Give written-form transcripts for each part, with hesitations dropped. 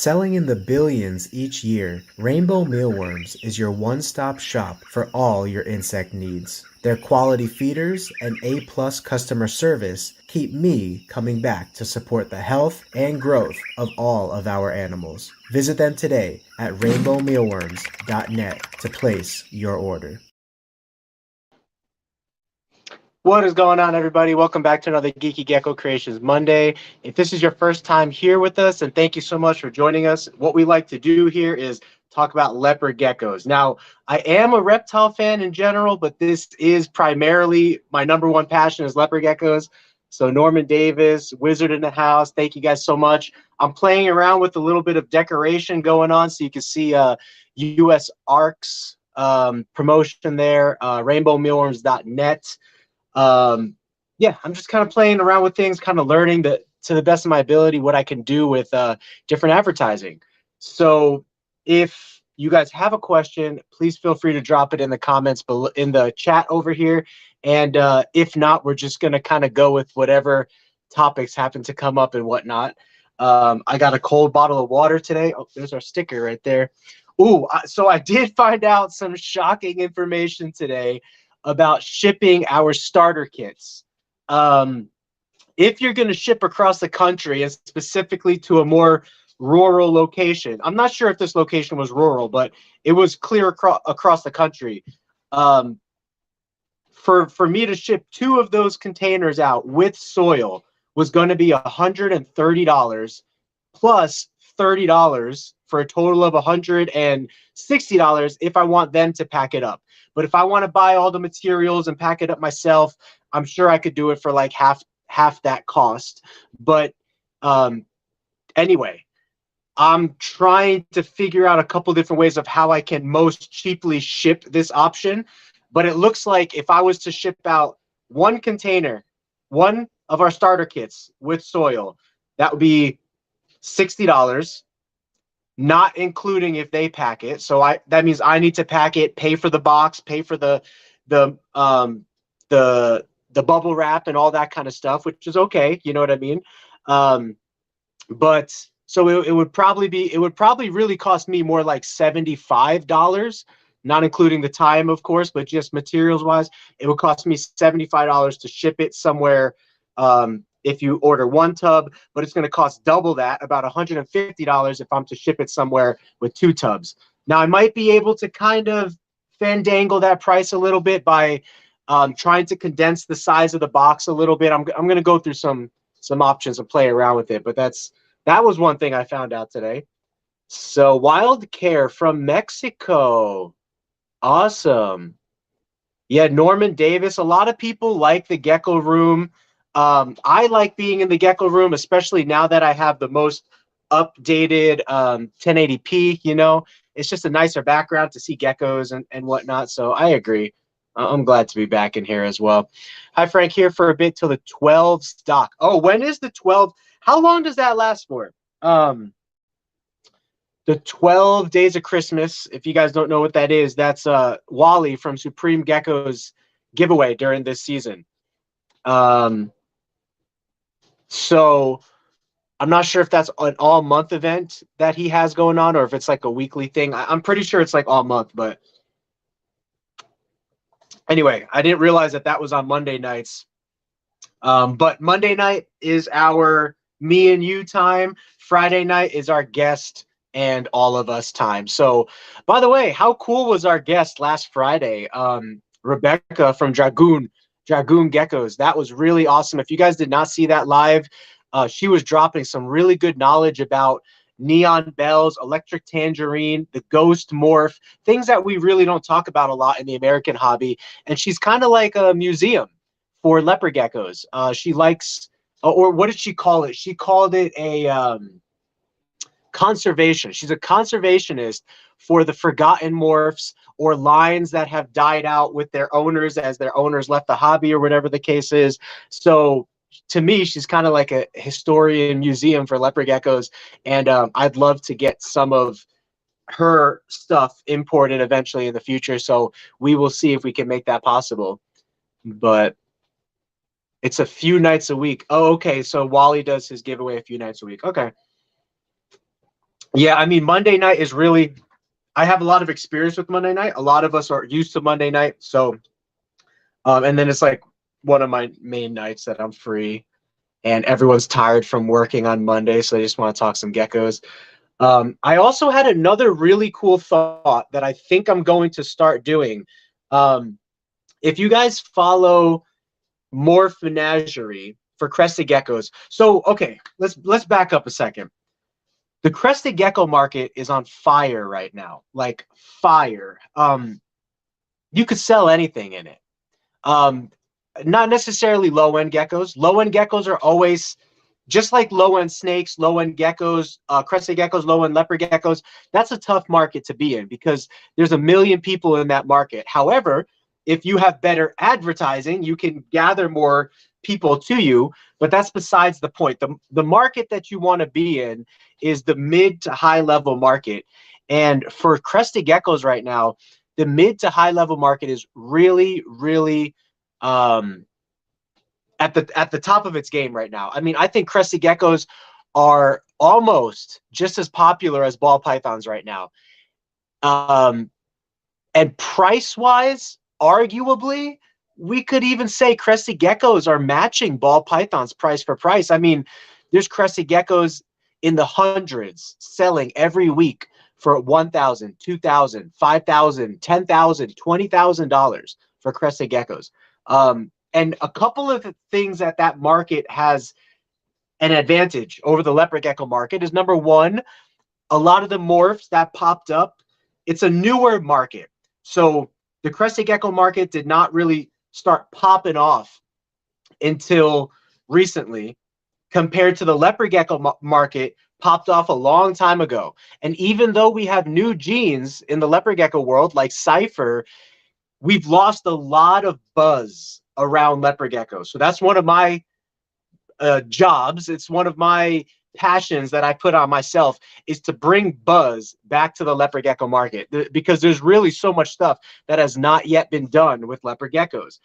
Selling in the billions each year, Rainbow Mealworms is your one-stop shop for all your insect needs. Their quality feeders and A-plus customer service keep me coming back to support the health and growth of all of our animals. Visit them today at rainbowmealworms.net to place your order. What is going on, everybody? Welcome back to another Geeky Gecko Creations Monday. If this is your first time here with us, and thank you so much for joining us, what we like to do here is talk about leopard geckos. Now, I am a reptile fan in general, but this is primarily my #1 passion is leopard geckos. So Norman Davis, Wizard in the house, thank you guys so much. I'm playing around with a little bit of decoration going on, so you can see US Arcs promotion there, rainbowmealworms.net. Yeah, I'm just kind of playing around with things, kind of learning that to the best of my ability what I can do with different advertising. So if you guys have a question, please feel free to drop it in the comments below in the chat over here. And if not, we're just gonna kind of go with whatever topics happen to come up and whatnot. I got a cold bottle of water today. Oh, there's our sticker right there. Ooh, so I did find out some shocking information today about shipping our starter kits. If you're going to ship across the country and specifically to a more rural location, I'm not sure if this location was rural, but it was clear across the country. For me to ship 2 of those containers out with soil was going to be $130 plus $30 for a total of $160 if I want them to pack it up. But if I want to buy all the materials and pack it up myself, I'm sure I could do it for like half that cost. But anyway, I'm trying to figure out a couple different ways of how I can most cheaply ship this option. But it looks like if I was to ship out 1 container, 1 of our starter kits with soil, that would be $60, not including if they pack it. So that means I need to pack it, pay for the box, pay for the bubble wrap and all that kind of stuff, which is okay, you know what I mean? But so it would probably really cost me more like $75, not including the time, of course, but just materials wise, it would cost me $75 to ship it somewhere. If you order 1 tub, but it's going to cost double that, about $150 if I'm to ship it somewhere with 2 tubs. Now, I might be able to kind of fandangle that price a little bit by trying to condense the size of the box a little bit. I'm going to go through some options and play around with it, but that was one thing I found out today. So Wild Care from Mexico. Awesome. Yeah, Norman Davis. A lot of people like the Gecko Room. I like being in the Gecko Room, especially now that I have the most updated 1080p. You know, it's just a nicer background to see geckos and whatnot. So I agree. I'm glad to be back in here as well. Hi, Frank, here for a bit till the 12 stock. Oh, when is the 12? How long does that last for? The 12 Days of Christmas, if you guys don't know what that is, that's Wally from Supreme Gecko's giveaway during this season. So I'm not sure if that's an all-month event that he has going on or if it's like a weekly thing. I'm pretty sure it's like all month, but anyway, I didn't realize that was on Monday nights. But Monday night is our me and you time. Friday night is our guest and all of us time. So, by the way, how cool was our guest last Friday? Rebecca from Dragoon Geckos. That was really awesome. If you guys did not see that live, she was dropping some really good knowledge about neon bells, electric tangerine, the ghost morph, things that we really don't talk about a lot in the American hobby. And she's kind of like a museum for leopard geckos. She likes, or what did she call it? She called it a conservation. She's a conservationist for the forgotten morphs or lines that have died out with their owners as their owners left the hobby or whatever the case is. So to me, she's kind of like a historian museum for leopard geckos. And I'd love to get some of her stuff imported eventually in the future. So we will see if we can make that possible. But it's a few nights a week. Oh, okay. So Wally does his giveaway a few nights a week. Okay. Yeah, I mean, Monday night is really, I have a lot of experience with Monday night. A lot of us are used to Monday night. So, and then it's like one of my main nights that I'm free and everyone's tired from working on Monday. So they just want to talk some geckos. I also had another really cool thought that I think I'm going to start doing. If you guys follow Morph Menagerie for Crested Geckos. So, okay, let's back up a second. The Crested Gecko market is on fire right now, like fire. You could sell anything in it. Um, Not necessarily low end geckos. Low end geckos are always just like low end snakes, low end geckos, crested geckos, low end leopard geckos. That's a tough market to be in because there's a million people in that market. However, if you have better advertising, you can gather more people to you. But that's besides the point. The market that you want to be in is the mid to high level market. And for crested geckos right now, the mid to high level market is really, really at the top of its game right now. I mean, I think crested geckos are almost just as popular as ball pythons right now. And price wise, arguably, we could even say crested geckos are matching ball pythons price for price. I mean, there's crested geckos in the hundreds selling every week for $1,000, $2,000, $5,000, $10,000, $20,000 for crested geckos. And a couple of things that market has an advantage over the leopard gecko market is number one, a lot of the morphs that popped up, it's a newer market. So the crested gecko market did not really start popping off until recently, compared to the leopard gecko market popped off a long time ago. And even though we have new genes in the leopard gecko world, like Cypher, we've lost a lot of buzz around leopard geckos. So that's one of my jobs. It's one of my passions that I put on myself is to bring buzz back to the leopard gecko market because there's really so much stuff that has not yet been done with leopard geckos.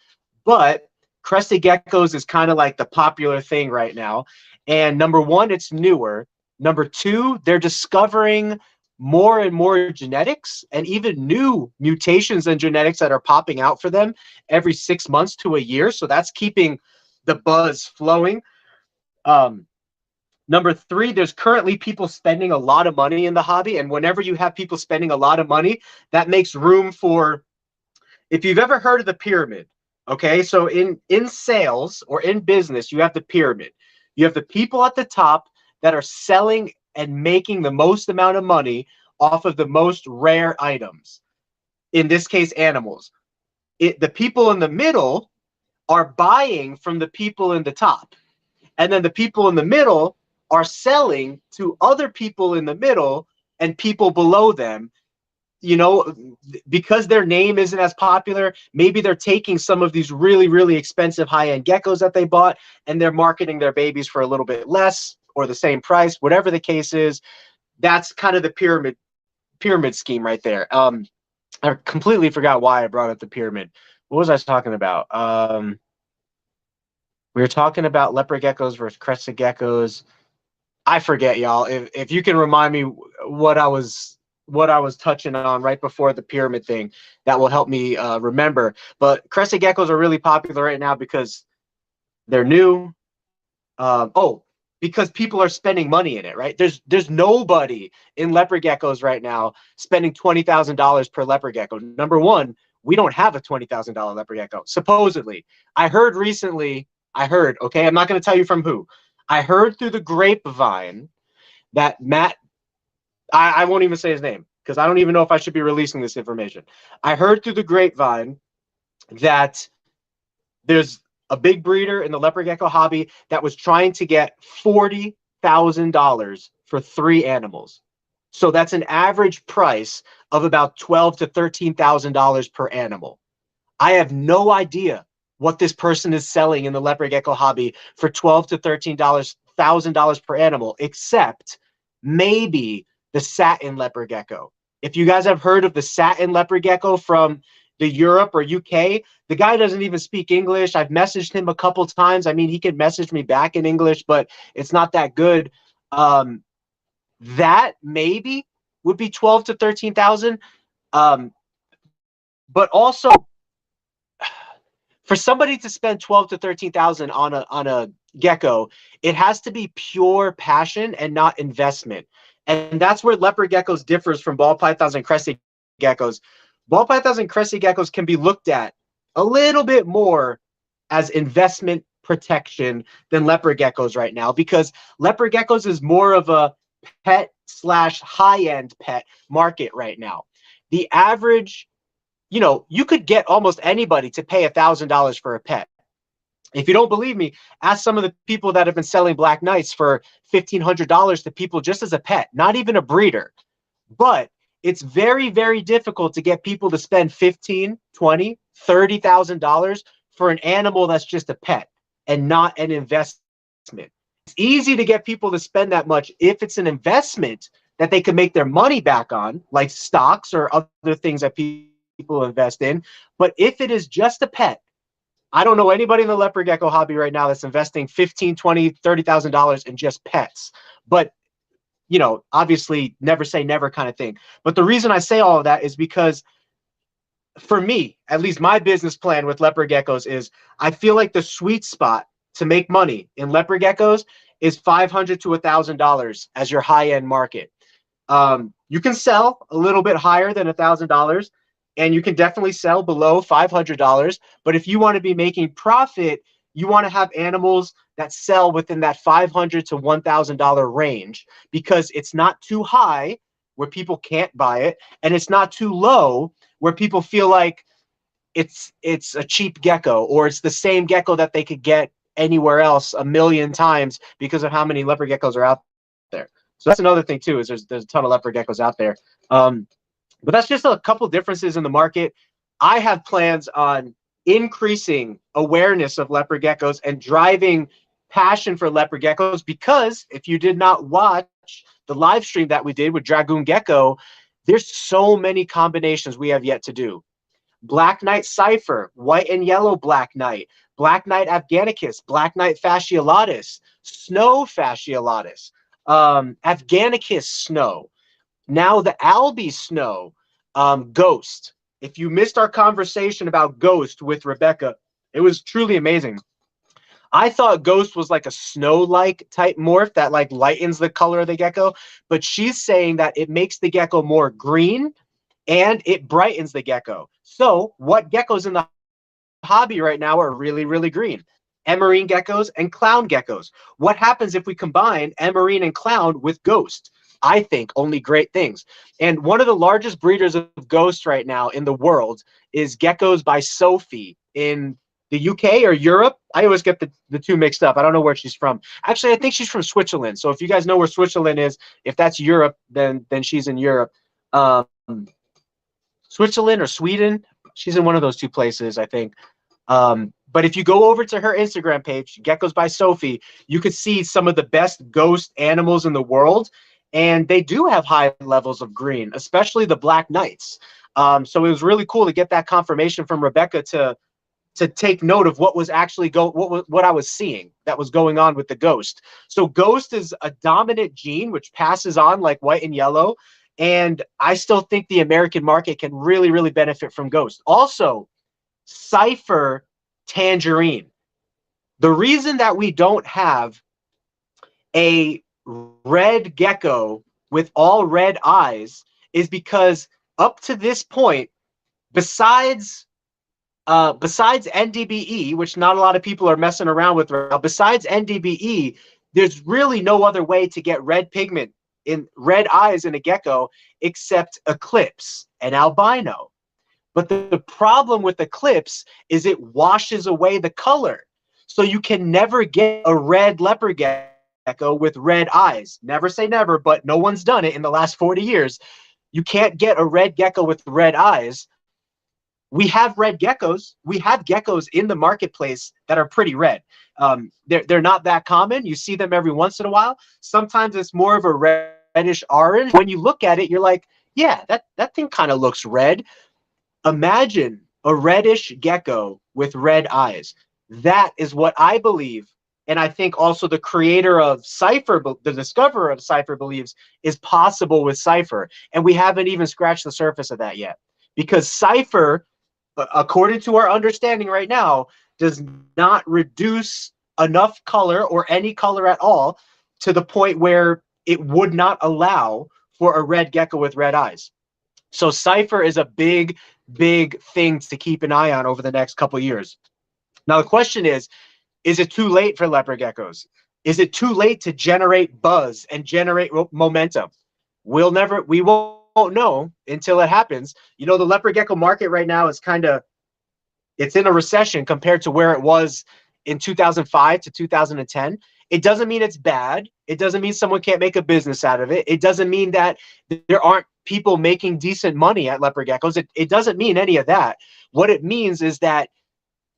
But crested geckos is kind of like the popular thing right now. And number one, it's newer. Number two, they're discovering more and more genetics and even new mutations and genetics that are popping out for them every 6 months to a year. So that's keeping the buzz flowing. Number three, there's currently people spending a lot of money in the hobby. And whenever you have people spending a lot of money, that makes room for, if you've ever heard of the pyramid, okay? So in sales or in business, you have the pyramid. You have the people at the top that are selling and making the most amount of money off of the most rare items. In this case, animals. The people in the middle are buying from the people in the top. And then the people in the middle are selling to other people in the middle and people below them, you know, because their name isn't as popular. Maybe they're taking some of these really, really expensive high-end geckos that they bought and they're marketing their babies for a little bit less or the same price, whatever the case is. That's kind of the pyramid scheme right there. I completely forgot why I brought up the pyramid. What was I talking about? We were talking about leopard geckos versus crested geckos. I forget, y'all. If you can remind me what I was touching on right before the pyramid thing, that will help me remember. But crested geckos are really popular right now because they're new. Because people are spending money in it, right? There's nobody in leopard geckos right now spending $20,000 per leopard gecko. Number one, we don't have a $20,000 leopard gecko. Supposedly, I heard recently. Okay, I'm not going to tell you from who. I heard through the grapevine that Matt, I won't even say his name because I don't even know if I should be releasing this information. I heard through the grapevine that there's a big breeder in the leopard gecko hobby that was trying to get $40,000 for 3 animals. So that's an average price of about $12,000 to $13,000 per animal. I have no idea what this person is selling in the leopard gecko hobby for $12,000 to $13,000 per animal, except maybe the satin leopard gecko. If you guys have heard of the satin leopard gecko from the Europe or UK, the guy doesn't even speak English. I've messaged him a couple times. I mean, he can message me back in English, but it's not that good. that maybe would be 12 to 13,000. But also for somebody to spend 12 to 13,000 on a gecko, it has to be pure passion and not investment. And that's where leopard geckos differs from ball pythons and crested geckos. Ball pythons and crested geckos can be looked at a little bit more as investment protection than leopard geckos right now, because leopard geckos is more of a pet slash high-end pet market right now. The average, you could get almost anybody to pay $1,000 for a pet. If you don't believe me, ask some of the people that have been selling Black Knights for $1,500 to people just as a pet, not even a breeder. But it's very, very difficult to get people to spend $15,000, $20,000, $30,000 for an animal that's just a pet and not an investment. It's easy to get people to spend that much if it's an investment that they can make their money back on, like stocks or other things that people invest in. But if it is just a pet, I don't know anybody in the leopard gecko hobby right now that's investing $15,000, $20,000, $30,000 in just pets. But obviously never say never kind of thing. But the reason I say all of that is because for me, at least my business plan with leopard geckos is I feel like the sweet spot to make money in leopard geckos is $500 to $1,000 as your high-end market. You can sell a little bit higher than $1,000, and you can definitely sell below $500. But if you want to be making profit, you want to have animals that sell within that $500 to $1,000 range, because it's not too high where people can't buy it, and it's not too low where people feel like it's a cheap gecko, or it's the same gecko that they could get anywhere else a million times because of how many leopard geckos are out there. So that's another thing too, is there's a ton of leopard geckos out there. But that's just a couple differences in the market. I have plans on increasing awareness of leopard geckos and driving passion for leopard geckos, because if you did not watch the live stream that we did with Dragoon Gecko, there's so many combinations we have yet to do. Black Knight Cipher, white and yellow Black Knight, Black Knight Afghanicus, Black Knight Fasciolatus, Snow Fasciolatus, Afghanicus Snow, now the Albie Snow, Ghost. If you missed our conversation about Ghost with Rebecca, it was truly amazing. I thought Ghost was like a snow-like type morph that like lightens the color of the gecko, but she's saying that it makes the gecko more green and it brightens the gecko. So what geckos in the hobby right now are really, really green? Emerine geckos and clown geckos. What happens if we combine emerine and clown with Ghost? I think only great things. And one of the largest breeders of Ghost right now in the world is Geckos by Sophie in the UK or Europe. I always get the two mixed up. I don't know where she's from. Actually, I think she's from Switzerland. So if you guys know where Switzerland is, if that's Europe, then she's in Europe. Switzerland or Sweden. She's in one of those two places, I think. But if you go over to her Instagram page, Geckos by Sophie, you could see some of the best Ghost animals in the world. And they do have high levels of green, especially the Black Knights. So it was really cool to get that confirmation from Rebecca to take note of what was actually what I was seeing that was going on with the Ghost. So Ghost is a dominant gene which passes on like white and yellow, and I still think the American market can really, really benefit from Ghost. Also, Cipher Tangerine. The reason that we don't have a red gecko with all red eyes is because up to this point, besides NDBE, which not a lot of people are messing around with right now, besides NDBE, there's really no other way to get red pigment in red eyes in a gecko except Eclipse and albino. But the problem with Eclipse is it washes away the color. So you can never get a red leopard gecko with red eyes. Never say never, but no one's done it in the last 40 years. You can't get a red gecko with red eyes. We have red geckos. We have geckos in the marketplace that are pretty red. They're not that common. You see them every once in a while. Sometimes it's more of a reddish orange. When you look at it, you're like, yeah, that thing kind of looks red. Imagine a reddish gecko with red eyes. That is what I believe And I think also the creator of Cypher, the discoverer of Cypher, believes is possible with Cypher. And we haven't even scratched the surface of that yet. Because Cypher, according to our understanding right now, does not reduce enough color or any color at all to the point where it would not allow for a red gecko with red eyes. So Cypher is a big, big thing to keep an eye on over the next couple years. Now, the question is it too late for leopard geckos? Is it too late to generate buzz and generate momentum? We won't know until it happens. You know, the leopard gecko market right now is it's in a recession compared to where it was in 2005 to 2010. It doesn't mean it's bad. It doesn't mean someone can't make a business out of it. It doesn't mean that there aren't people making decent money at leopard geckos. It doesn't mean any of that. What it means is that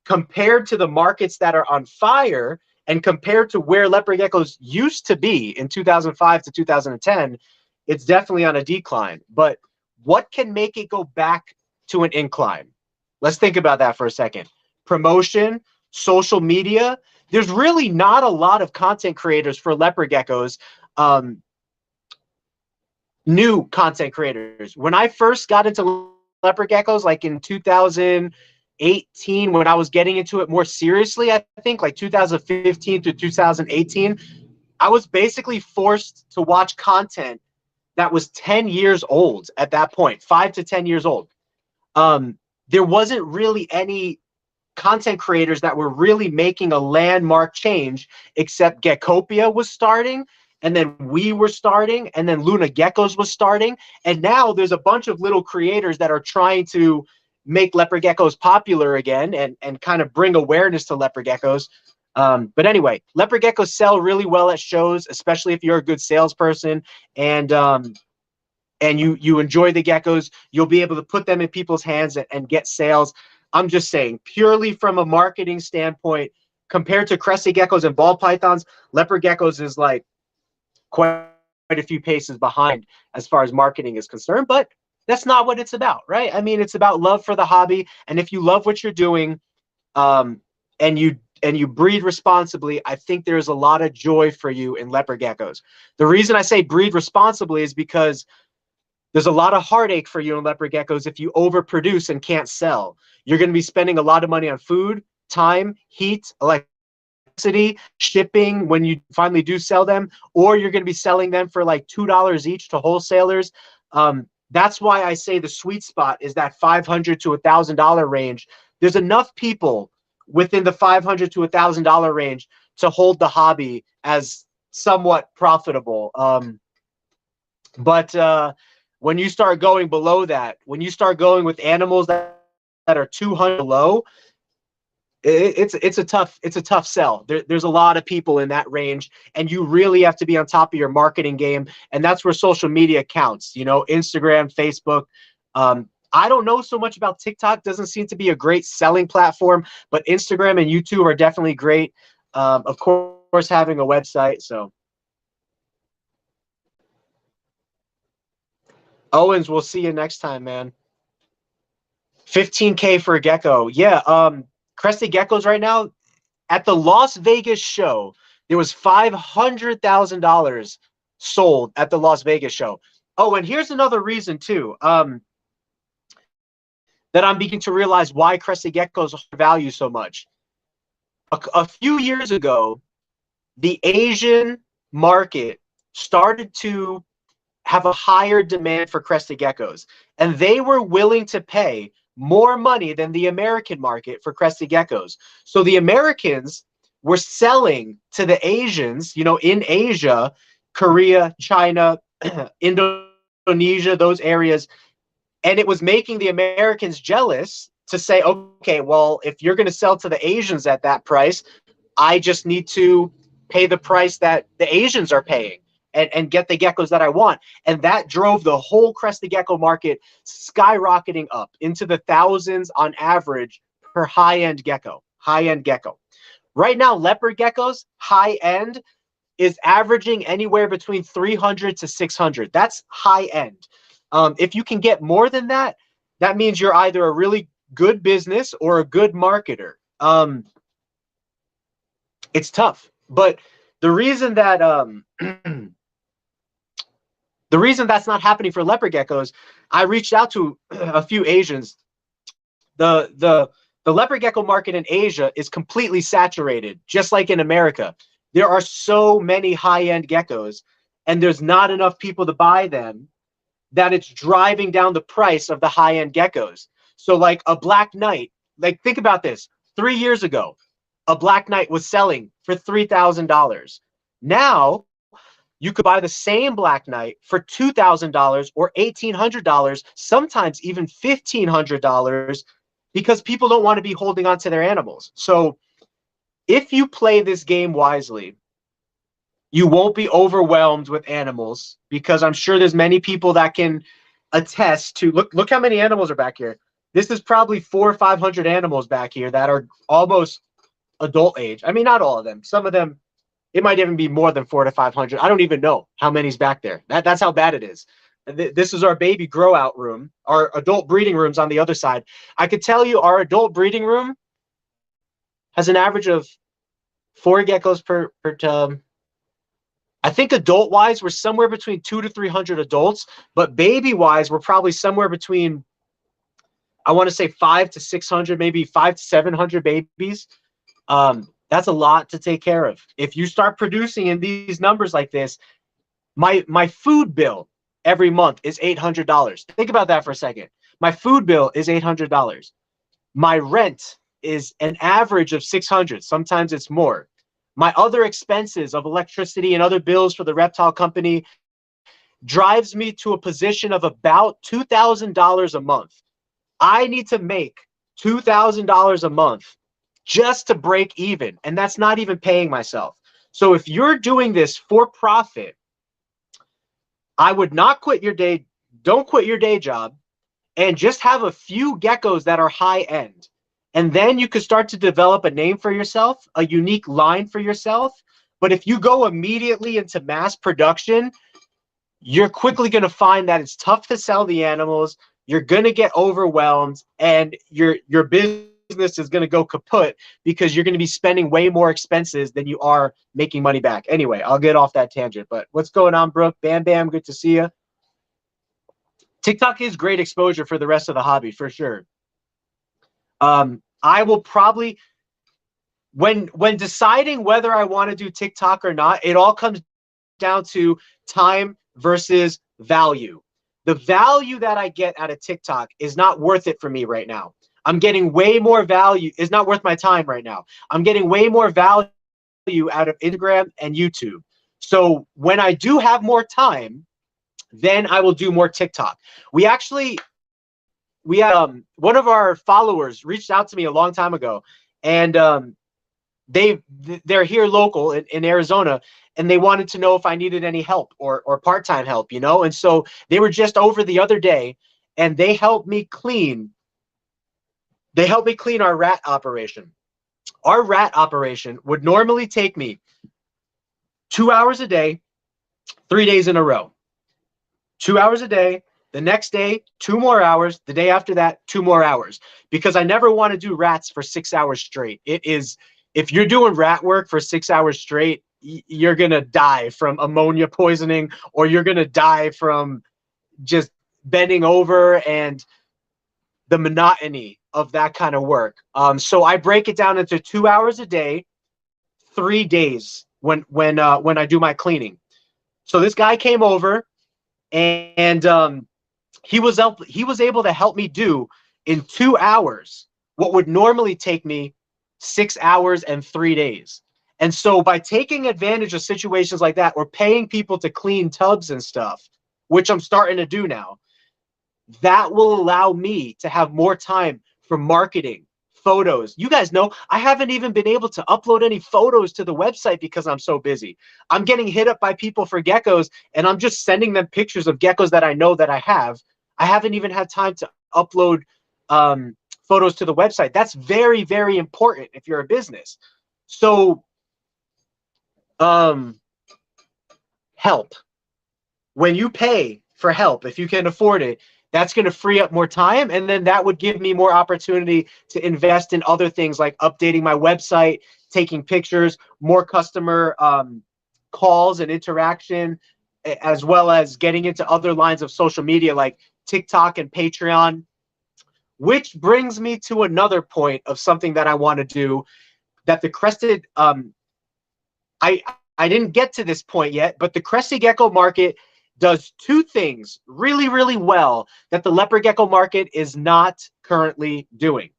compared to the markets that are on fire and compared to where leopard geckos used to be in 2005 to 2010, it's definitely on a decline. But what can make it go back to an incline? Let's think about that for a second. Promotion, social media. There's really not a lot of content creators for leopard geckos, new content creators. When I first got into leopard geckos, like in 2018, when I was getting into it more seriously, I think like 2015 to 2018, I was basically forced to watch content that was 10 years old at that point, 5 to 10 years old. There wasn't really any content creators that were really making a landmark change, except Geckopia was starting, and then we were starting, and then Luna Geckos was starting, and now there's a bunch of little creators that are trying to make leopard geckos popular again and kind of bring awareness to leopard geckos. But anyway, leopard geckos sell really well at shows, especially if you're a good salesperson and you enjoy the geckos. You'll be able to put them in people's hands and get sales. I'm just saying, purely from a marketing standpoint, compared to crested geckos and ball pythons, leopard geckos is like quite a few paces behind as far as marketing is concerned. But that's not what it's about, right? I mean, it's about love for the hobby. And if you love what you're doing, and you breed responsibly, I think there's a lot of joy for you in leopard geckos. The reason I say breed responsibly is because there's a lot of heartache for you in leopard geckos if you overproduce and can't sell. You're going to be spending a lot of money on food, time, heat, electricity, shipping when you finally do sell them, or you're going to be selling them for like $2 each to wholesalers. That's why I say the sweet spot is that $500 to $1,000 range. There's enough people within the $500 to $1,000 range to hold the hobby as somewhat profitable. But when you start going below that, when you start going with animals that are 200 below, it's a tough sell. There's a lot of people in that range, and you really have to be on top of your marketing game. And that's where social media counts. You know, Instagram, Facebook. I don't know so much about TikTok. Doesn't seem to be a great selling platform, but Instagram and YouTube are definitely great. Of course, having a website. So, Owens, we'll see you next time, man. 15K for a gecko. Yeah. Crested geckos right now at the Las Vegas show, there was $500,000 sold at the Las Vegas show. Oh, and here's another reason too. That I'm beginning to realize why crested geckos value so much. A few years ago, the Asian market started to have a higher demand for crested geckos, and they were willing to pay more money than the American market for crested geckos. So the Americans were selling to the Asians, you know, in Asia, Korea, China, Indonesia, those areas. And it was making the Americans jealous to say, okay, well, if you're going to sell to the Asians at that price, I just need to pay the price that the Asians are paying and get the geckos that I want. And that drove the whole crested gecko market skyrocketing up into the thousands on average per high-end gecko. Right now, leopard geckos, high-end, is averaging anywhere between 300 to 600. That's high-end. If you can get more than that, that means you're either a really good business or a good marketer. It's tough. But the reason that the reason that's not happening for leopard geckos, I reached out to a few Asians. The leopard gecko market in Asia is completely saturated, just like in America. There are so many high-end geckos, and there's not enough people to buy them, that it's driving down the price of the high-end geckos. So like a black knight, like think about this. 3 years ago, a black knight was selling for $3,000. Now you could buy the same black knight for $2,000 or $1,800, sometimes even $1,500, because people don't want to be holding on to their animals. So if you play this game wisely, you won't be overwhelmed with animals, because I'm sure there's many people that can attest to, look how many animals are back here. This is probably 400 or 500 animals back here that are almost adult age. I mean, not all of them. Some of them, it might even be more than 400 to 500. I don't even know how many's back there. That's how bad it is. This is our baby grow out room. Our adult breeding room's on the other side. I could tell you our adult breeding room has an average of 4 geckos per I think adult wise, we're somewhere between 200 to 300 adults, but baby wise, we're probably somewhere between, I want to say 500 to 600, maybe 500 to 700 babies. That's a lot to take care of. If you start producing in these numbers like this, my food bill every month is $800. Think about that for a second. My food bill is $800. My rent is an average of $600. Sometimes it's more. My other expenses of electricity and other bills for the reptile company drives me to a position of about $2,000 a month. I need to make $2,000 a month just to break even, and that's not even paying myself. So if you're doing this for profit, I would not quit your day. Don't quit your day job, and just have a few geckos that are high end. And then you could start to develop a name for yourself, a unique line for yourself. But if you go immediately into mass production, you're quickly going to find that it's tough to sell the animals. You're going to get overwhelmed, and your business is going to go kaput, because you're going to be spending way more expenses than you are making money back. Anyway, I'll get off that tangent. But what's going on, Brooke? Bam Bam, good to see you. TikTok is great exposure for the rest of the hobby, for sure. I will probably, when deciding whether I want to do TikTok or not, it all comes down to time versus value. The value that I get out of TikTok is not worth it for me right now. I'm getting way more value. It's not worth my time right now. I'm getting way more value out of Instagram and YouTube. So when I do have more time, then I will do more TikTok. We had one of our followers reached out to me a long time ago, and they're here local in Arizona, and they wanted to know if I needed any help or part-time help, you know. And so they were just over the other day, and they helped me clean our rat operation. Our rat operation would normally take me 2 hours a day, 3 days in a row. 2 hours a day, the next day, 2 more hours, the day after that, 2 more hours, because I never want to do rats for 6 hours straight. It is, if you're doing rat work for 6 hours straight, you're going to die from ammonia poisoning, or you're going to die from just bending over and the monotony of that kind of work. So I break it down into 2 hours a day, 3 days when I do my cleaning. So this guy came over, and he was able to help me do in 2 hours what would normally take me 6 hours and 3 days. And so by taking advantage of situations like that, or paying people to clean tubs and stuff, which I'm starting to do now, that will allow me to have more time for marketing, photos. You guys know I haven't even been able to upload any photos to the website because I'm so busy. I'm getting hit up by people for geckos, and I'm just sending them pictures of geckos that I know that I have. I haven't even had time to upload photos to the website. That's very, very important if you're a business. So help. When you pay for help, if you can afford it, That's going to free up more time, and then that would give me more opportunity to invest in other things like updating my website, taking pictures, more customer calls and interaction, as well as getting into other lines of social media like TikTok and Patreon. Which brings me to another point of something that I want to do, that the Crested, I didn't get to this point yet, but the Crested Gecko market does two things really, really well that the leopard gecko market is not currently doing.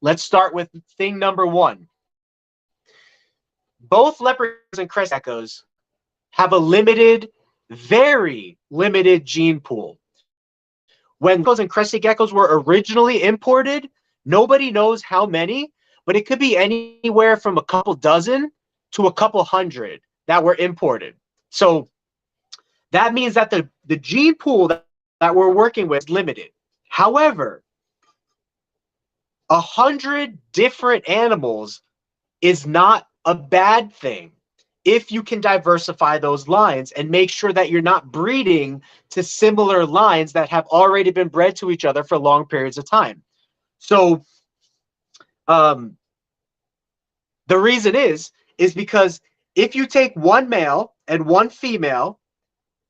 Let's start with thing number one. Both leopards and crested geckos have a limited, very limited gene pool. When geckos and crested geckos were originally imported, nobody knows how many, but it could be anywhere from a couple dozen to a couple hundred that were imported. So that means that the gene pool that we're working with is limited. However, 100 different animals is not a bad thing if you can diversify those lines and make sure that you're not breeding to similar lines that have already been bred to each other for long periods of time. So the reason is because if you take one male and one female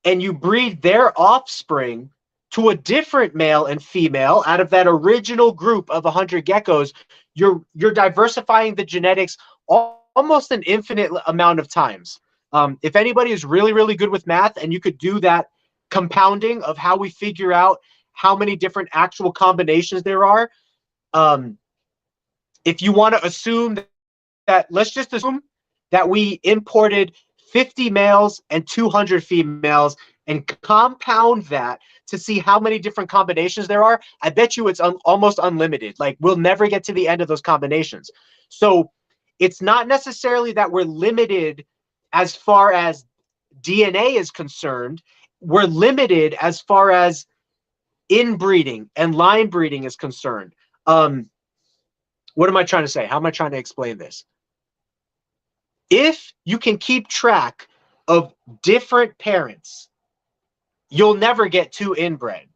and you breed their offspring to a different male and female out of that original group of 100 geckos, you're diversifying the genetics almost an infinite amount of times. If anybody is really, really good with math and you could do that compounding of how we figure out how many different actual combinations there are, if you want to assume that, let's just assume that we imported 50 males and 200 females and compound that to see how many different combinations there are, I bet you it's almost unlimited. Like, we'll never get to the end of those combinations. So it's not necessarily that we're limited as far as DNA is concerned. We're limited as far as inbreeding and line breeding is concerned. What am I trying to say? How am I trying to explain this? If you can keep track of different parents, you'll never get too inbred.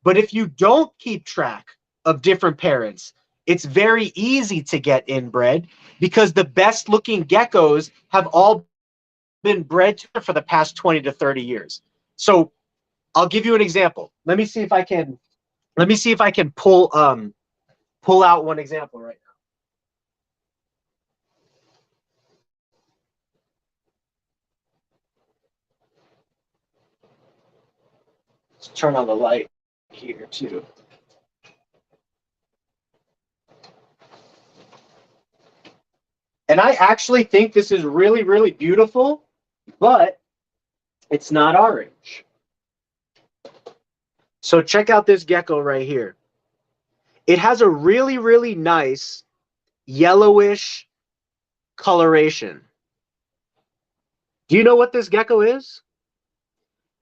But if you don't keep track of different parents, it's very easy to get inbred because the best looking geckos have all been bred for the past 20 to 30 years. So I'll give you an example. Let me see if I can pull out one example right now. Let's turn on the light here too. And I actually think this is really, really beautiful, but it's not orange. So check out this gecko right here. It has a really, really nice yellowish coloration. Do you know what this gecko is?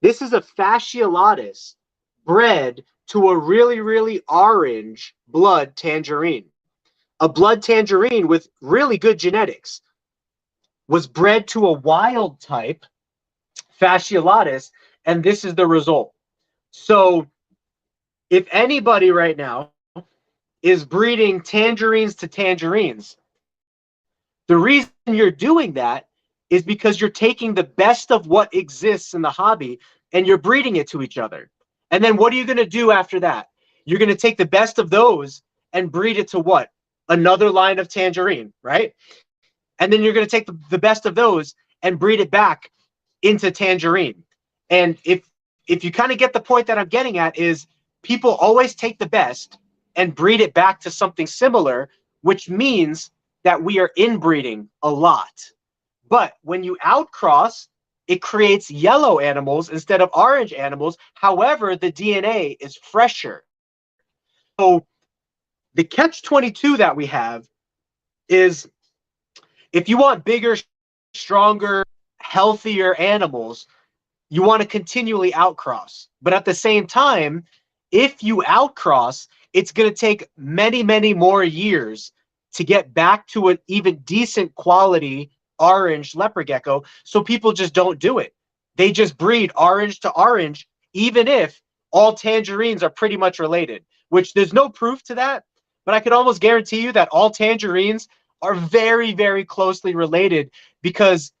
This is a fasciolatus bred to a really, really orange blood tangerine. A blood tangerine with really good genetics was bred to a wild type fasciolatus, and this is the result. So if anybody right now is breeding tangerines to tangerines, the reason you're doing that is because you're taking the best of what exists in the hobby and you're breeding it to each other. And then what are you going to do after that? You're going to take the best of those and breed it to what? Another line of tangerine, right? And then you're going to take the best of those and breed it back into tangerine. And if you kind of get the point that I'm getting at, is people always take the best and breed it back to something similar, which means that we are inbreeding a lot. But when you outcross, it creates yellow animals instead of orange animals. However, the DNA is fresher. So the catch-22 that we have is, if you want bigger, stronger, healthier animals, you want to continually outcross. But at the same time, if you outcross, it's going to take many, many more years to get back to an even decent quality orange leopard gecko. So people just don't do it. They just breed orange to orange, even if all tangerines are pretty much related, which there's no proof to that, but I could almost guarantee you that all tangerines are very, very closely related, because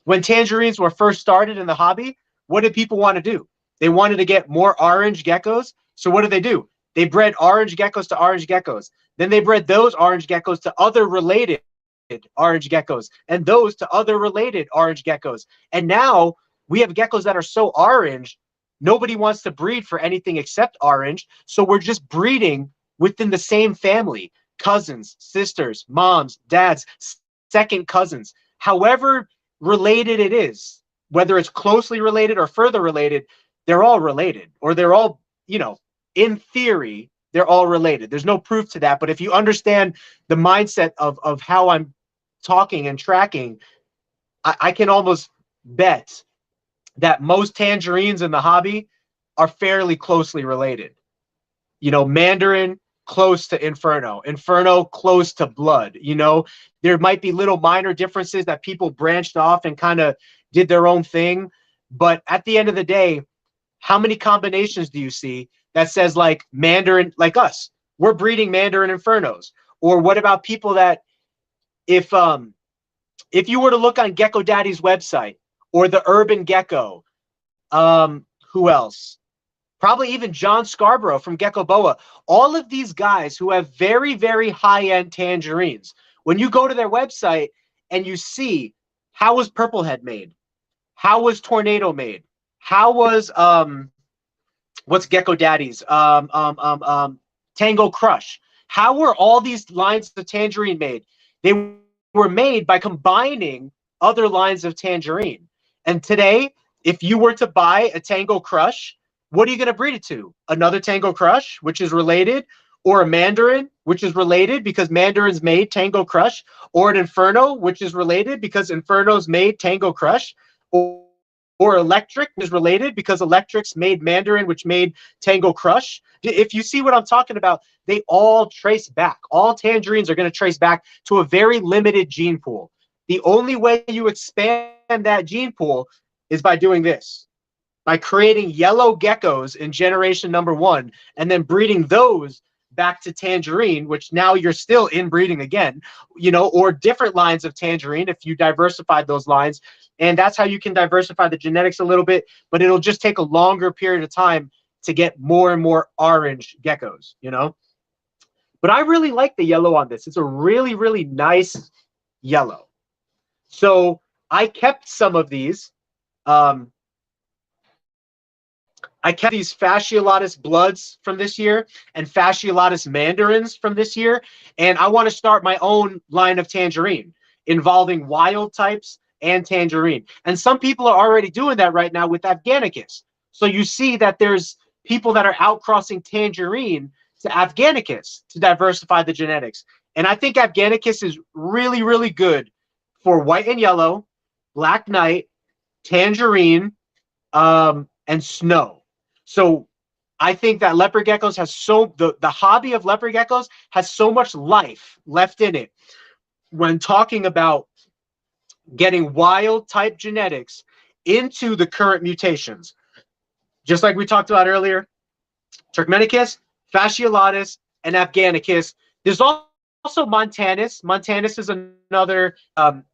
when tangerines were first started in the hobby, what did people want to do? They wanted to get more orange geckos. So what did they do? They bred orange geckos to orange geckos. Then they bred those orange geckos to other related orange geckos, and those to other related orange geckos. And now we have geckos that are so orange, nobody wants to breed for anything except orange. So we're just breeding within the same family, cousins, sisters, moms, dads, second cousins, however related it is, whether it's closely related or further related, they're all related, or they're all, you know, in theory, they're all related. There's no proof to that, but if you understand the mindset of how I'm talking and tracking, I can almost bet that most tangerines in the hobby are fairly closely related. You know, Mandarin close to Inferno, Inferno close to Blood. You know, there might be little minor differences that people branched off and kind of did their own thing, but at the end of the day, how many combinations do you see that says like Mandarin, like us, we're breeding Mandarin Infernos? Or what about people that if you were to look on Gecko Daddy's website, or the Urban Gecko, who else? Probably even John Scarborough from Gecko Boa. All of these guys who have very, very high-end tangerines. When you go to their website and you see, how was Purplehead made? How was Tornado made? How was what's Gecko Daddy's? Tango Crush. How were all these lines of tangerine made? They were made by combining other lines of tangerine. And today, if you were to buy a Tango Crush, what are you going to breed it to? Another Tango Crush, which is related, or a Mandarin, which is related because Mandarin's made Tango Crush, or an Inferno, which is related because Inferno's made Tango Crush, or Electric is related because Electric's made Mandarin, which made Tango Crush. If you see what I'm talking about, they all trace back. All tangerines are going to trace back to a very limited gene pool. The only way you expand that gene pool is by doing this, by creating yellow geckos in generation number 1, and then breeding those back to tangerine, which now you're still inbreeding again, you know, or different lines of tangerine if you diversified those lines. And that's how you can diversify the genetics a little bit, but it'll just take a longer period of time to get more and more orange geckos, you know. But I really like the yellow on this. It's a really, really nice yellow. So I kept some of these. I kept these fasciolatus bloods from this year and fasciolatus mandarins from this year, and I want to start my own line of tangerine involving wild types and tangerine. And some people are already doing that right now with Afghanicus. So you see that there's people that are outcrossing tangerine to Afghanicus to diversify the genetics. And I think Afghanicus is really, really good for white and yellow, black knight, tangerine, and snow. So I think that leopard geckos has the hobby of leopard geckos has so much life left in it when talking about getting wild type genetics into the current mutations. Just like we talked about earlier, Turkmenicus, fasciolatus, and Afghanicus. There's also Montanus. Montanus is another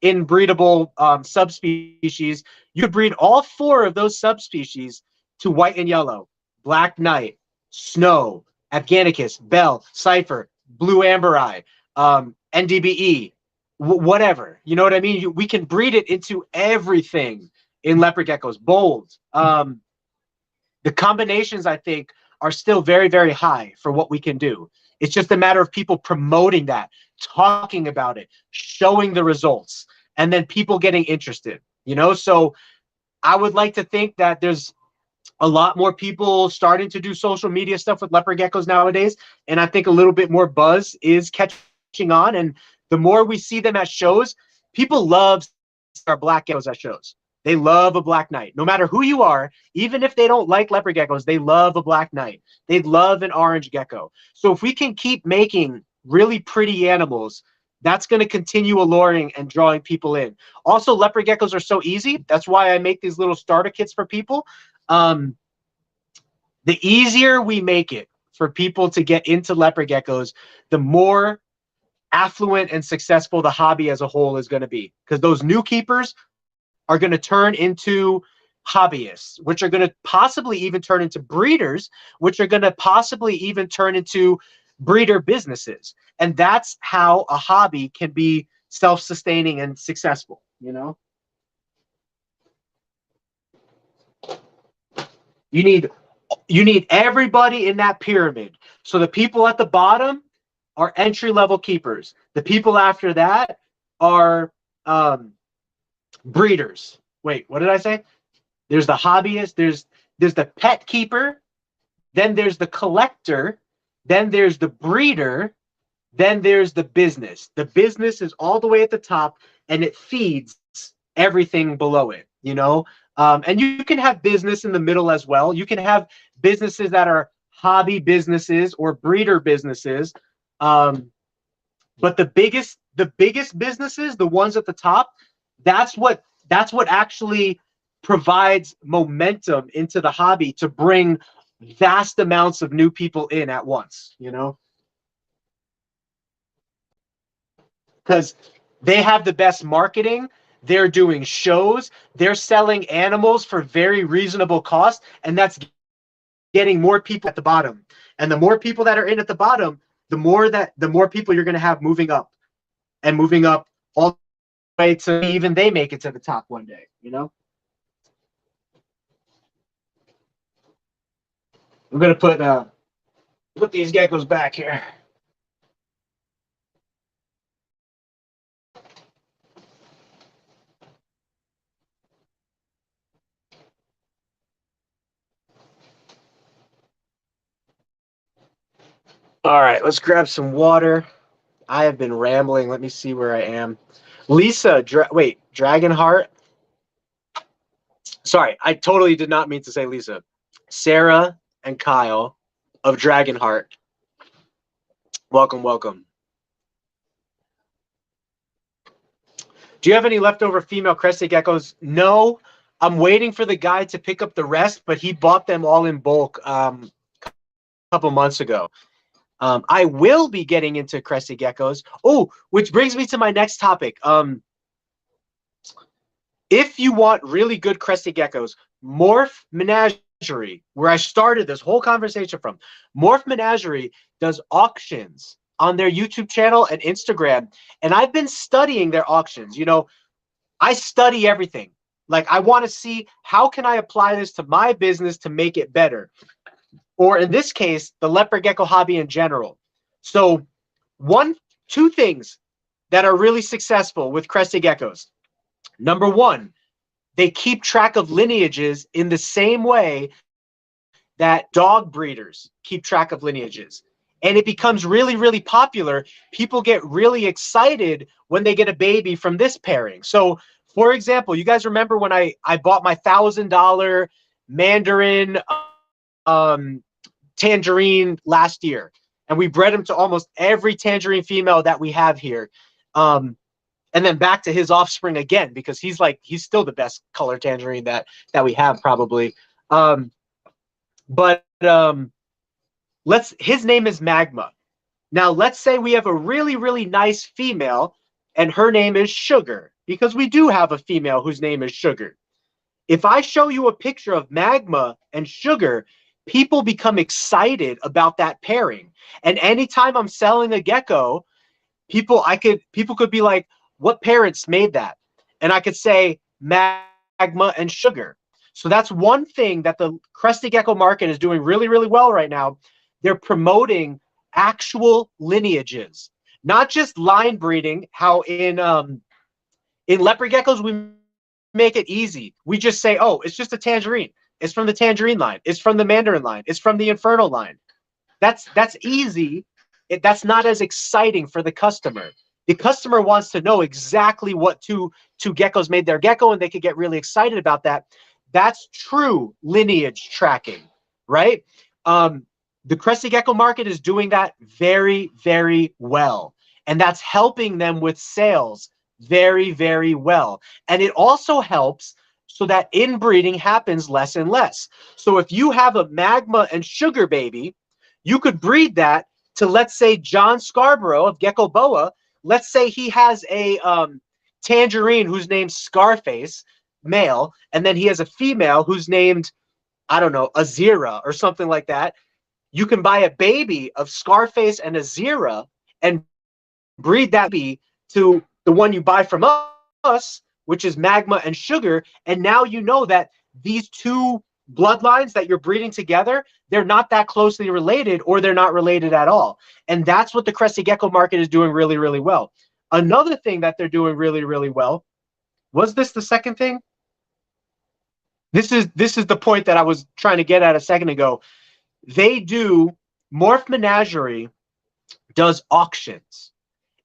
inbreedable subspecies. You could breed all 4 of those subspecies to white and yellow, black knight, snow, Afghanicus, bell, cipher, blue amber eye, NDBE, whatever. You know what I mean? We can breed it into everything in leopard geckos. Bold. The combinations, I think, are still very, very high for what we can do. It's just a matter of people promoting that, talking about it, showing the results, and then people getting interested, you know? So I would like to think that there's a lot more people starting to do social media stuff with leopard geckos nowadays. And I think a little bit more buzz is catching on. And the more we see them at shows, people love our black geckos at shows. They love a black knight. No matter who you are, even if they don't like leopard geckos, they love a black knight. They love an orange gecko. So if we can keep making really pretty animals, that's going to continue alluring and drawing people in. Also, leopard geckos are so easy. That's why I make these little starter kits for people. The easier we make it for people to get into leopard geckos, the more affluent and successful the hobby as a whole is going to be, because those new keepers are going to turn into hobbyists, which are going to possibly even turn into breeders, which are going to possibly even turn into breeder businesses. And that's how a hobby can be self-sustaining and successful, you know? You need everybody in that pyramid. So the people at the bottom are entry-level keepers. The people after that are breeders. Wait, what did I say? There's the hobbyist, there's the pet keeper, then there's the collector, then there's the breeder, then there's the business. The business is all the way at the top, and it feeds everything below it, you know? And you can have business in the middle as well. You can have businesses that are hobby businesses or breeder businesses. But the biggest businesses, the ones at the top, that's what actually provides momentum into the hobby to bring vast amounts of new people in at once, you know? Because they have the best marketing, they're doing shows, they're selling animals for very reasonable cost, and that's getting more people at the bottom. And the more people that are in at the bottom, the more people you're going to have moving up all the way to even they make it to the top one day, you know? I'm going to put these geckos back here. All right, let's grab some water. I have been rambling. Let me see where I am. Lisa, wait, Dragonheart. Sorry, I totally did not mean to say Lisa. Sarah and Kyle of Dragonheart. Welcome, welcome. Do you have any leftover female crested geckos? No, I'm waiting for the guy to pick up the rest, but he bought them all in bulk a couple months ago. I will be getting into crested geckos. Oh, which brings me to my next topic. If you want really good crested geckos, Morph Menagerie, where I started this whole conversation from, Morph Menagerie does auctions on their YouTube channel and Instagram, and I've been studying their auctions. You know, I study everything. Like, I want to see how can I apply this to my business to make it better, or in this case, the leopard gecko hobby in general. So, two things that are really successful with crested geckos. Number one, they keep track of lineages in the same way that dog breeders keep track of lineages. And it becomes really, really popular. People get really excited when they get a baby from this pairing. So, for example, you guys remember when I bought my $1,000 Mandarin tangerine last year, and we bred him to almost every tangerine female that we have here. And then back to his offspring again, because he's still the best color tangerine that we have probably. His name is Magma. Now let's say we have a really, really nice female and her name is Sugar, because we do have a female whose name is Sugar. If I show you a picture of Magma and Sugar, people become excited about that pairing. And anytime I'm selling a gecko, people could be like, what parents made that? And I could say Magma and Sugar. So that's one thing that the crested gecko market is doing really, really well right now. They're promoting actual lineages, not just line breeding. How in leopard geckos we make it easy. We just say, oh, it's just a tangerine. It's from the tangerine line. It's from the mandarin line. It's from the infernal line. That's easy. That's not as exciting for the customer. The customer wants to know exactly what two geckos made their gecko, and they could get really excited about that. That's true lineage tracking, right? The crested gecko market is doing that very, very well, and that's helping them with sales very, very well. And it also helps so that inbreeding happens less and less. So if you have a magma and sugar baby, you could breed that to, let's say, John Scarborough of Gecko Boa. Let's say he has a tangerine who's named Scarface, male, and then he has a female who's named, I don't know, Azira or something like that. You can buy a baby of Scarface and Azira and breed that baby to the one you buy from us, which is magma and sugar. And now you know that these two bloodlines that you're breeding together, they're not that closely related, or they're not related at all. And that's what the Crested Gecko market is doing really, really well. Another thing that they're doing really, really well, was this the second thing? This is the point that I was trying to get at a second ago. They do, Morph Menagerie does auctions.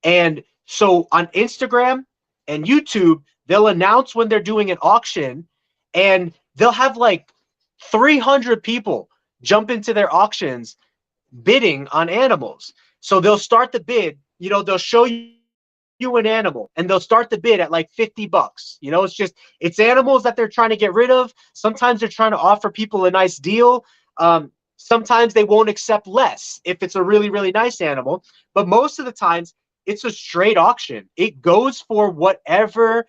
And so on Instagram and YouTube, they'll announce when they're doing an auction, and they'll have like 300 people jump into their auctions bidding on animals. So they'll start the bid, you know, they'll show you an animal and they'll start the bid at like $50. You know, it's animals that they're trying to get rid of. Sometimes they're trying to offer people a nice deal. Sometimes they won't accept less if it's a really, really nice animal. But most of the times it's a straight auction. It goes for whatever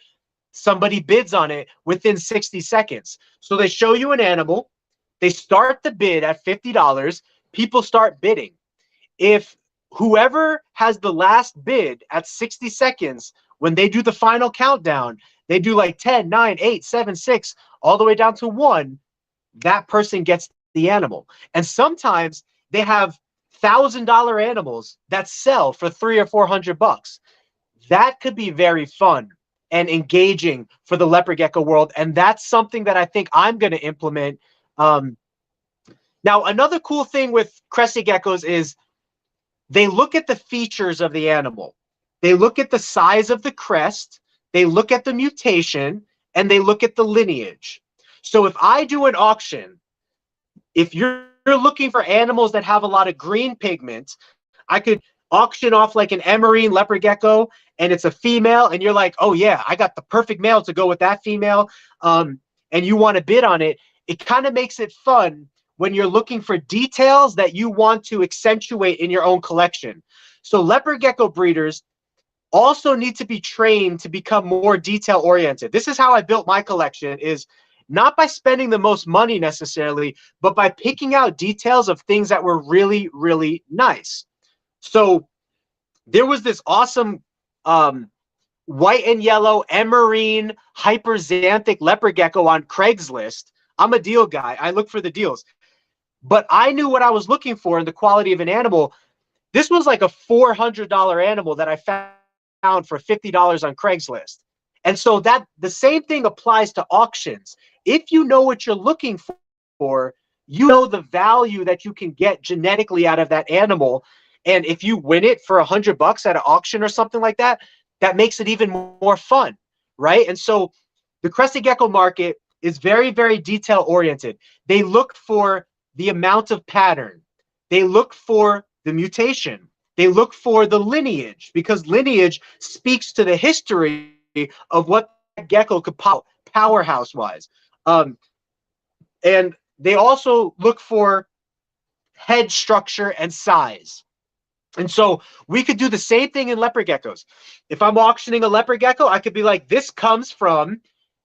somebody bids on it within 60 seconds. So they show you an animal, they start the bid at $50, people start bidding. If whoever has the last bid at 60 seconds, when they do the final countdown, they do like 10, 9, 8, 7, 6, all the way down to 1, that person gets the animal. And sometimes they have $1,000 animals that sell for $300 or $400. That could be very fun and engaging for the leopard gecko world. And that's something that I think I'm going to implement. Now, another cool thing with Crested geckos is they look at the features of the animal. They look at the size of the crest, they look at the mutation, and they look at the lineage. So if I do an auction, if you're looking for animals that have a lot of green pigment, I could auction off like an emerine leopard gecko, and it's a female, and you're like, oh yeah, I got the perfect male to go with that female, and you want to bid on it. It kind of makes it fun when you're looking for details that you want to accentuate in your own collection. So leopard gecko breeders also need to be trained to become more detail oriented. This is how I built my collection, is not by spending the most money necessarily, but by picking out details of things that were really, really nice. So there was this awesome white and yellow emerine hyperxanthic leopard gecko on Craigslist. I'm a deal guy. I look for the deals. But I knew what I was looking for in the quality of an animal. This was like a $400 animal that I found for $50 on Craigslist. And so that the same thing applies to auctions. If you know what you're looking for, you know the value that you can get genetically out of that animal. And if you win it for $100 at an auction or something like that, that makes it even more fun, right? And so the Crested gecko market is very, very detail oriented. They look for the amount of pattern. They look for the mutation. They look for the lineage, because lineage speaks to the history of what gecko could powerhouse wise. And they also look for head structure and size. And so we could do the same thing in leopard geckos. If I'm auctioning a leopard gecko, I could be like, this comes from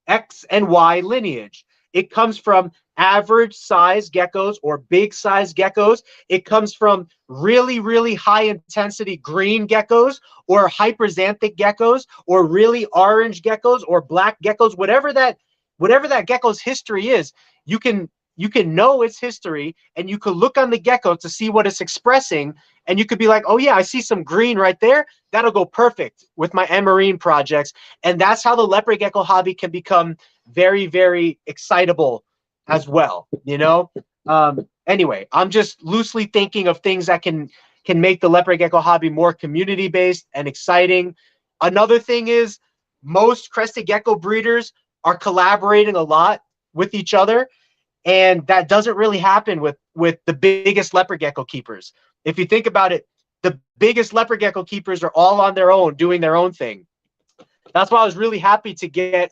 X and Y lineage. It comes from average size geckos or big size geckos. It comes from really, really high intensity green geckos or hyperxanthic geckos or really orange geckos or black geckos, whatever that gecko's history is. You can know its history, and you could look on the gecko to see what it's expressing, and you could be like, oh yeah, I see some green right there. That'll go perfect with my emerine projects. And that's how the leopard gecko hobby can become very, very excitable as well, you know? Anyway, I'm just loosely thinking of things that can make the leopard gecko hobby more community-based and exciting. Another thing is most Crested gecko breeders are collaborating a lot with each other. And that doesn't really happen with the biggest leopard gecko keepers. If you think about it, the biggest leopard gecko keepers are all on their own, doing their own thing. That's why I was really happy to get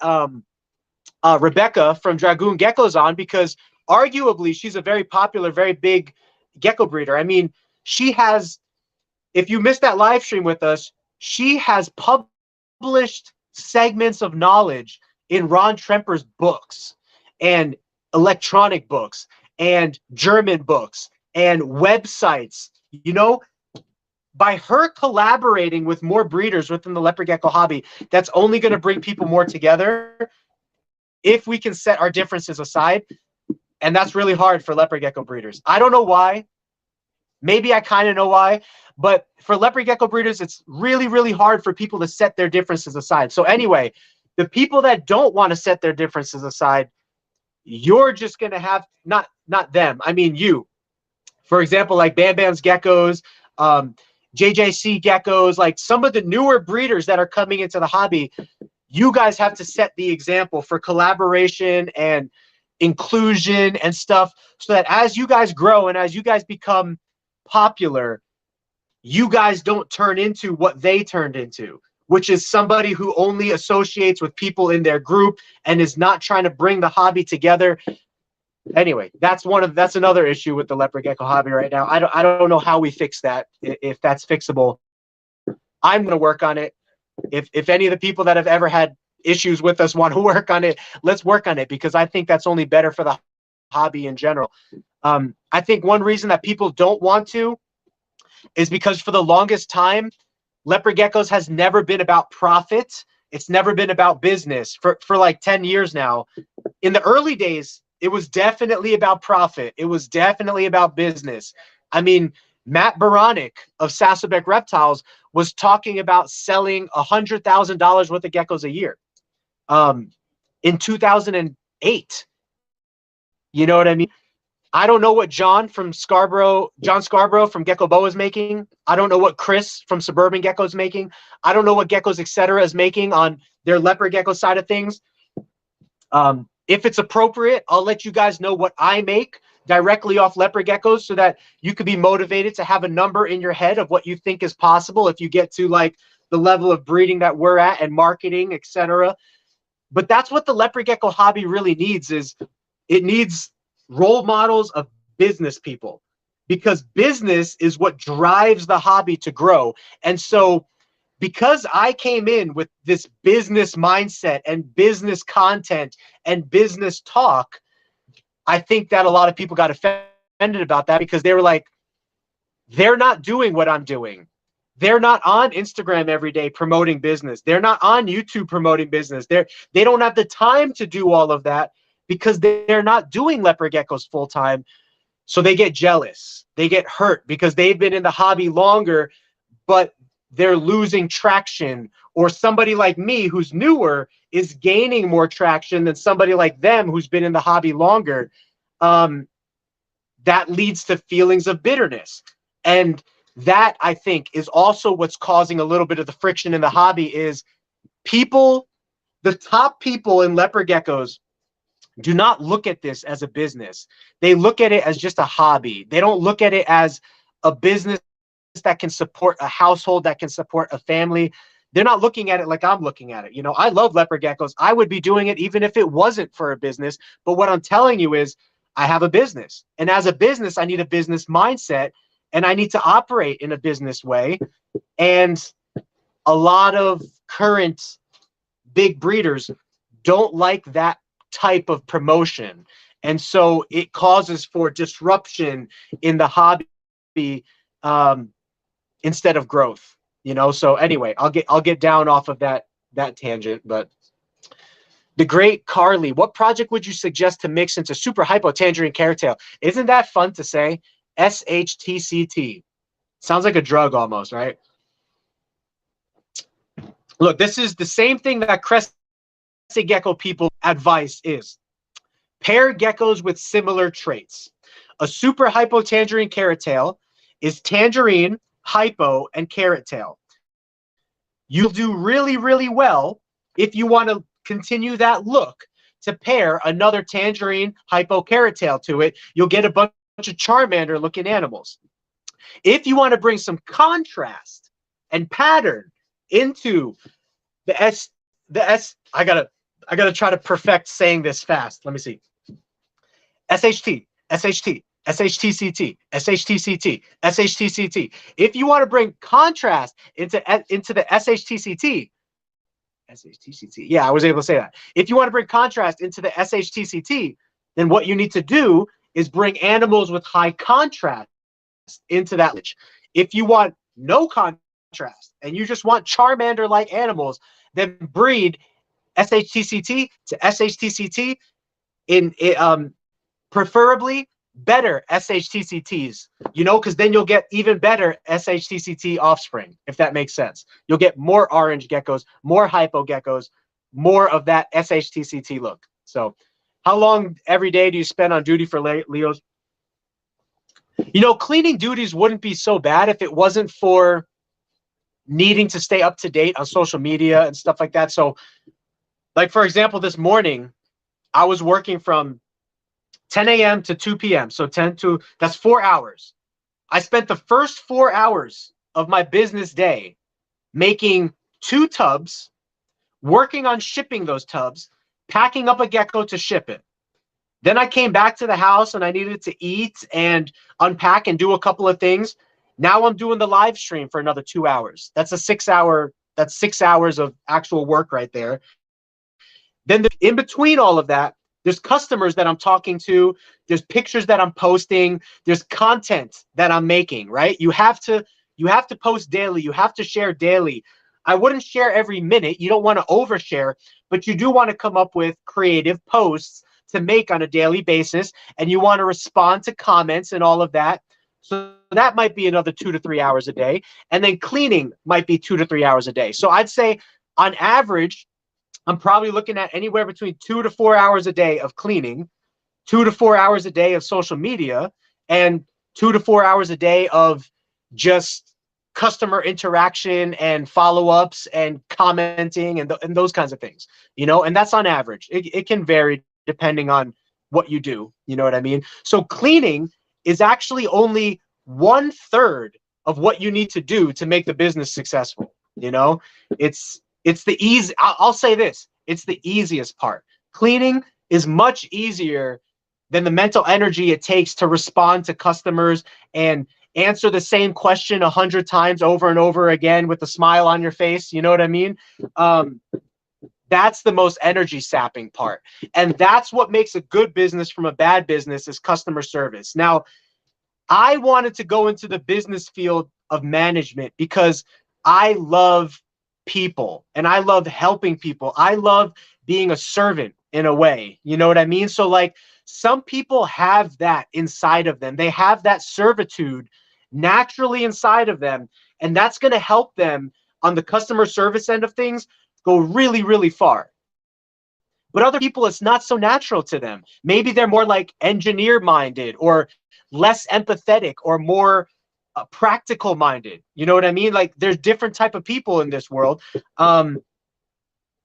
Rebecca from Dragoon Geckos on, because arguably she's a very popular, very big gecko breeder. I mean, she has, if you missed that live stream with us, she has published segments of knowledge in Ron Tremper's books and electronic books and German books and websites. You know, by her collaborating with more breeders within the leopard gecko hobby, that's only going to bring people more together if we can set our differences aside. And that's really hard for leopard gecko breeders. I don't know why. Maybe I kind of know why, but for leopard gecko breeders, it's really, really hard for people to set their differences aside. So anyway, the people that don't want to set their differences aside, you're just going to have, not them, I mean you. For example, like Bam Bam's Geckos, JJC Geckos, like some of the newer breeders that are coming into the hobby, you guys have to set the example for collaboration and inclusion and stuff, so that as you guys grow and as you guys become popular, you guys don't turn into what they turned into, which is somebody who only associates with people in their group and is not trying to bring the hobby together. Anyway, that's another issue with the leopard gecko hobby right now. I don't know how we fix that, if that's fixable. I'm going to work on it. If any of the people that have ever had issues with us want to work on it, let's work on it, because I think that's only better for the hobby in general. I think one reason that people don't want to is because for the longest time, leopard geckos has never been about profit. It's never been about business for like 10 years now. In the early days, it was definitely about profit. It was definitely about business. I mean, Matt Baranek of Sasselbeck Reptiles was talking about selling $100,000 worth of geckos a year in 2008. You know what I mean? I don't know what John Scarborough from Gecko Boa is making. I don't know what Chris from Suburban Gecko is making. I don't know what Geckos Etc. is making on their leopard gecko side of things. If it's appropriate, I'll let you guys know what I make directly off leopard geckos, so that you could be motivated to have a number in your head of what you think is possible if you get to like the level of breeding that we're at and marketing, etc. But that's what the leopard gecko hobby really needs, is it needs role models of business people, because business is what drives the hobby to grow. And so because I came in with this business mindset and business content and business talk, I think that a lot of people got offended about that, because they were like, they're not doing what I'm doing. They're not on Instagram every day promoting business. They're not on YouTube promoting business. They don't have the time to do all of that, because they're not doing leopard geckos full time. So they get jealous. They get hurt because they've been in the hobby longer, but they're losing traction. Or somebody like me who's newer is gaining more traction than somebody like them who's been in the hobby longer. That leads to feelings of bitterness. And that, I think, is also what's causing a little bit of the friction in the hobby, is people, the top people in leopard geckos, do not look at this as a business. They look at it as just a hobby. They don't look at it as a business that can support a household, that can support a family. They're not looking at it like I'm looking at it. You know, I love leopard geckos. I would be doing it even if it wasn't for a business. But what I'm telling you is I have a business. And as a business, I need a business mindset, and I need to operate in a business way. And a lot of current big breeders don't like that type of promotion, and so it causes for disruption in the hobby instead of growth, you know. So anyway, I'll get down off of that tangent. But the great Carly, what project would you suggest to mix into super hypo tangerine caretail? Isn't that fun to say? SHTCT sounds like a drug almost, right? Look, this is the same thing that Crested Gecko people advice is: pair geckos with similar traits. A super hypo tangerine carrot tail is tangerine, hypo, and carrot tail. You'll do really, really well if you want to continue that look to pair another tangerine, hypo, carrot tail to it. You'll get a bunch of Charmander looking animals. If you want to bring some contrast and pattern into the I gotta I got to try to perfect saying this fast. Let me see. SHT, SHT, SHTCT, SHTCT, SHTCT. If you want to bring contrast into the SHTCT, SHTCT, yeah, I was able to say that. If you want to bring contrast into the SHTCT, then what you need to do is bring animals with high contrast into that lineage. If you want no contrast and you just want Charmander-like animals, then breed SHTCT to SHTCT in preferably better SHTCTs, you know, because then you'll get even better SHTCT offspring, if that makes sense. You'll get more orange geckos, more hypo geckos, more of that SHTCT look. So how long every day do you spend on duty for Leos? You know, cleaning duties wouldn't be so bad if it wasn't for needing to stay up to date on social media and stuff like that. So, like, for example, this morning, I was working from 10 a.m. to 2 p.m. So that's 4 hours. I spent the first 4 hours of my business day making 2 tubs, working on shipping those tubs, packing up a gecko to ship it. Then I came back to the house and I needed to eat and unpack and do a couple of things. Now I'm doing the live stream for another 2 hours. That's 6 hours of actual work right there. Then in between all of that, there's customers that I'm talking to, there's pictures that I'm posting, there's content that I'm making, right? You have to post daily, you have to share daily. I wouldn't share every minute, you don't want to overshare, but you do want to come up with creative posts to make on a daily basis, and you want to respond to comments and all of that. So that might be another 2 to 3 hours a day. And then cleaning might be 2 to 3 hours a day. So I'd say on average, I'm probably looking at anywhere between 2 to 4 hours a day of cleaning, 2 to 4 hours a day of social media, and 2 to 4 hours a day of just customer interaction and follow-ups and commenting and those kinds of things, you know, and that's on average. It can vary depending on what you do, you know what I mean? So cleaning is actually only 1/3 of what you need to do to make the business successful, you know? It's the easy, I'll say this, it's the easiest part. Cleaning is much easier than the mental energy it takes to respond to customers and answer the same question 100 times over and over again with a smile on your face. You know what I mean? That's the most energy sapping part. And that's what makes a good business from a bad business is customer service. Now, I wanted to go into the business field of management because I love people and I love helping people. I love being a servant in a way. You know what I mean? So like some people have that inside of them. They have that servitude naturally inside of them. And that's going to help them on the customer service end of things go really, really far. But other people, it's not so natural to them. Maybe they're more like engineer minded or less empathetic or more practical minded. You know what I mean? Like there's different type of people in this world.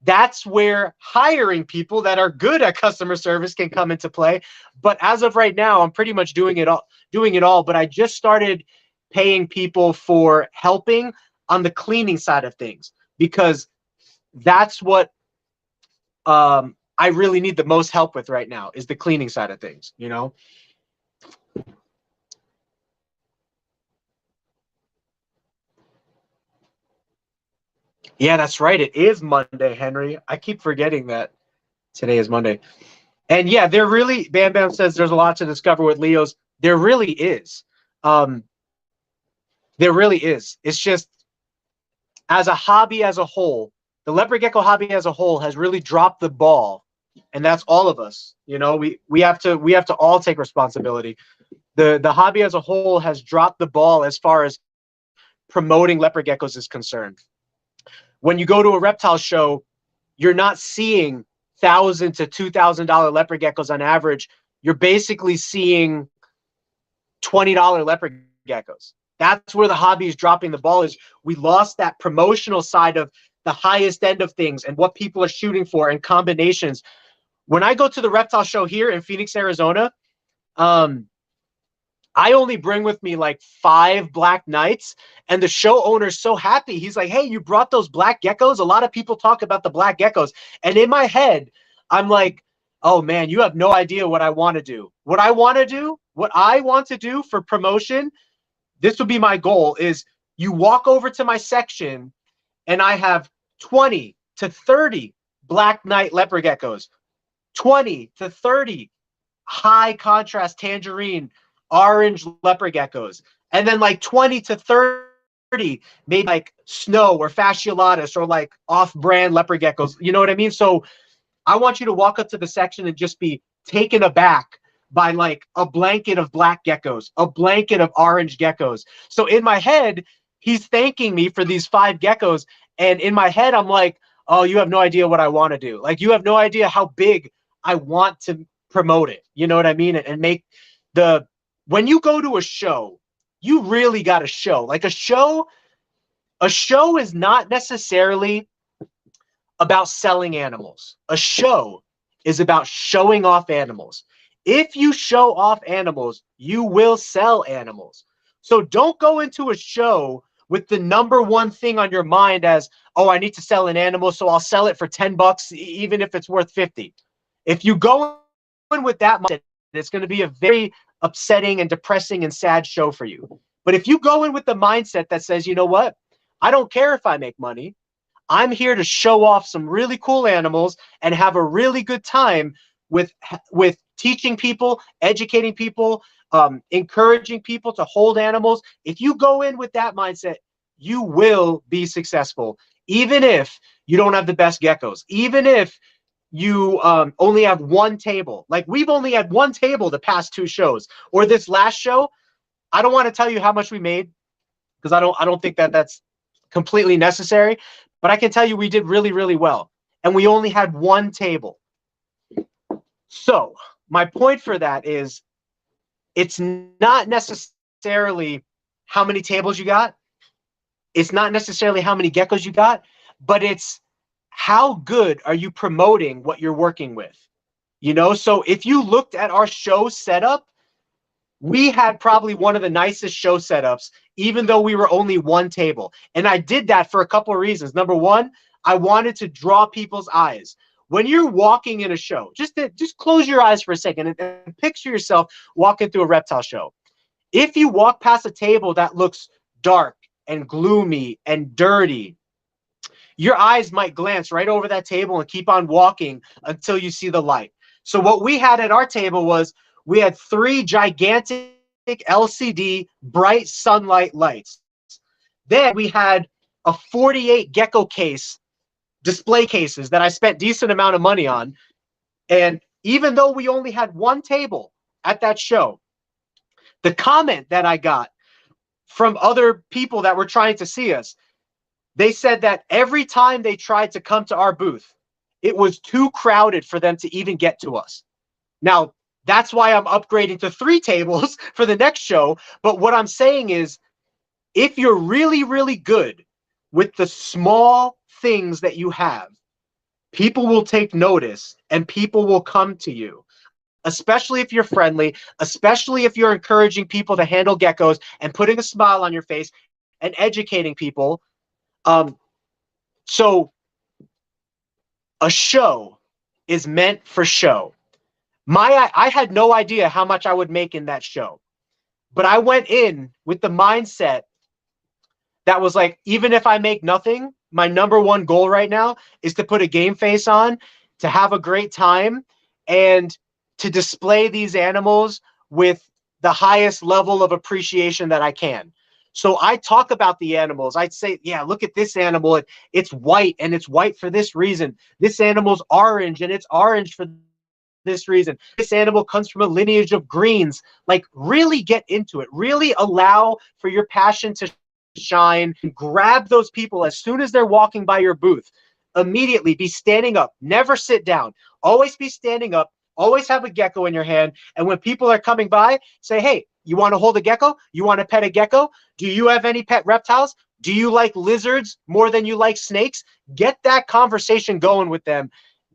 That's where hiring people that are good at customer service can come into play. But as of right now, I'm pretty much doing it all. But I just started paying people for helping on the cleaning side of things because that's what I really need the most help with right now is the cleaning side of things, you know? Yeah, that's right. It is Monday, Henry. I keep forgetting that today is Monday. And yeah, there really, Bam Bam says there's a lot to discover with Leos. There really is. There really is. It's just as a hobby as a whole, the leopard gecko hobby as a whole has really dropped the ball. And that's all of us. You know, we have to all take responsibility. The hobby as a whole has dropped the ball as far as promoting leopard geckos is concerned. When you go to a reptile show, you're not seeing $1,000 to $2,000 leopard geckos on average. You're basically seeing $20 leopard geckos. That's where the hobby is dropping the ball. Is we lost that promotional side of the highest end of things and what people are shooting for and combinations. When I go to the reptile show here in Phoenix, Arizona, I I only bring with me like 5 black knights, and the show owner's so happy. He's like, hey, you brought those black geckos? A lot of people talk about the black geckos. And in my head, I'm like, oh man, you have no idea what I want to do. What I want to do for promotion, this would be my goal, is you walk over to my section and I have 20 to 30 black knight leopard geckos, 20 to 30 high contrast tangerine orange leopard geckos, and then like 20 to 30 maybe like snow or fasciolatus or like off-brand leopard geckos. You know what I mean? So I want you to walk up to the section and just be taken aback by like a blanket of black geckos, a blanket of orange geckos. So in my head, he's thanking me for these 5 geckos. And in my head, I'm like, oh, you have no idea what I want to do. Like, you have no idea how big I want to promote it. You know what I mean? And make when you go to a show, you really got a show. Like a show is not necessarily about selling animals. A show is about showing off animals. If you show off animals, you will sell animals. So don't go into a show with the number one thing on your mind as, oh, I need to sell an animal, so I'll sell it for 10 bucks, even if it's worth 50. If you go in with that mindset, it's going to be a very upsetting and depressing and sad show for you. But if you go in with the mindset that says, you know what, I don't care if I make money. I'm here to show off some really cool animals and have a really good time with teaching people, educating people, encouraging people to hold animals. If you go in with that mindset, you will be successful, even if you don't have the best geckos, even if you only have one table. Like we've only had one table the past 2 shows, or this last show. I don't want to tell you how much we made because I don't think that that's completely necessary, but I can tell you we did really, really well, and we only had one table. So my point for that is, it's not necessarily how many tables you got. It's not necessarily how many geckos you got, but it's how good are you promoting what you're working with? You know, so if you looked at our show setup, we had probably one of the nicest show setups, even though we were only one table. And I did that for a couple of reasons. Number one, I wanted to draw people's eyes. When you're walking in a show, just close your eyes for a second and picture yourself walking through a reptile show. If you walk past a table that looks dark and gloomy and dirty, your eyes might glance right over that table and keep on walking until you see the light. So what we had at our table was we had 3 gigantic LCD bright sunlight lights. Then we had a 48 gecko case, display cases that I spent decent amount of money on. And even though we only had one table at that show, the comment that I got from other people that were trying to see us, they said that every time they tried to come to our booth, it was too crowded for them to even get to us. Now, that's why I'm upgrading to 3 tables for the next show. But what I'm saying is, if you're really, really good with the small things that you have, people will take notice and people will come to you, especially if you're friendly, especially if you're encouraging people to handle geckos and putting a smile on your face and educating people. So a show is meant for show. I had no idea how much I would make in that show, but I went in with the mindset that was like, even if I make nothing, my number one goal right now is to put a game face on, to have a great time, and to display these animals with the highest level of appreciation that I can. So I talk about the animals. I'd say, yeah, look at this animal. It's white, and it's white for this reason. This animal's orange, and it's orange for this reason. This animal comes from a lineage of greens. Like, really get into it. Really allow for your passion to shine. Grab those people as soon as they're walking by your booth. Immediately be standing up. Never sit down. Always be standing up. Always have a gecko in your hand. And when people are coming by, say, hey, you want to hold a gecko? You want to pet a gecko? Do you have any pet reptiles? Do you like lizards more than you like snakes? Get that conversation going with them.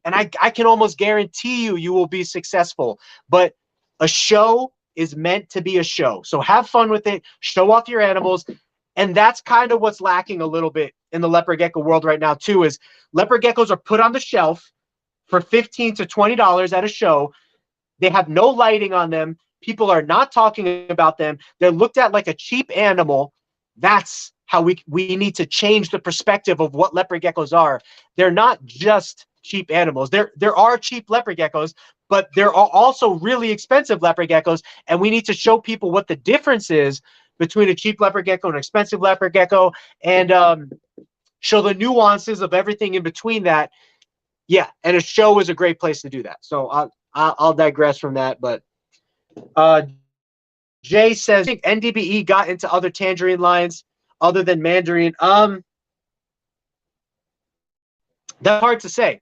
And I can almost guarantee you will be successful. But a show is meant to be a show. So have fun with it, show off your animals. And that's kind of what's lacking a little bit in the leopard gecko world right now too, is leopard geckos are put on the shelf for $15 to $20 at a show. They have no lighting on them. People are not talking about them. They're looked at like a cheap animal. That's how we need to change the perspective of what leopard geckos are. They're not just cheap animals. There are cheap leopard geckos, but there are also really expensive leopard geckos, and we need to show people what the difference is between a cheap leopard gecko and an expensive leopard gecko, and show the nuances of everything in between that. Yeah, and a show is a great place to do that. So I'll digress from that, but Jay says, I think NDBE got into other tangerine lines other than mandarin. That's hard to say.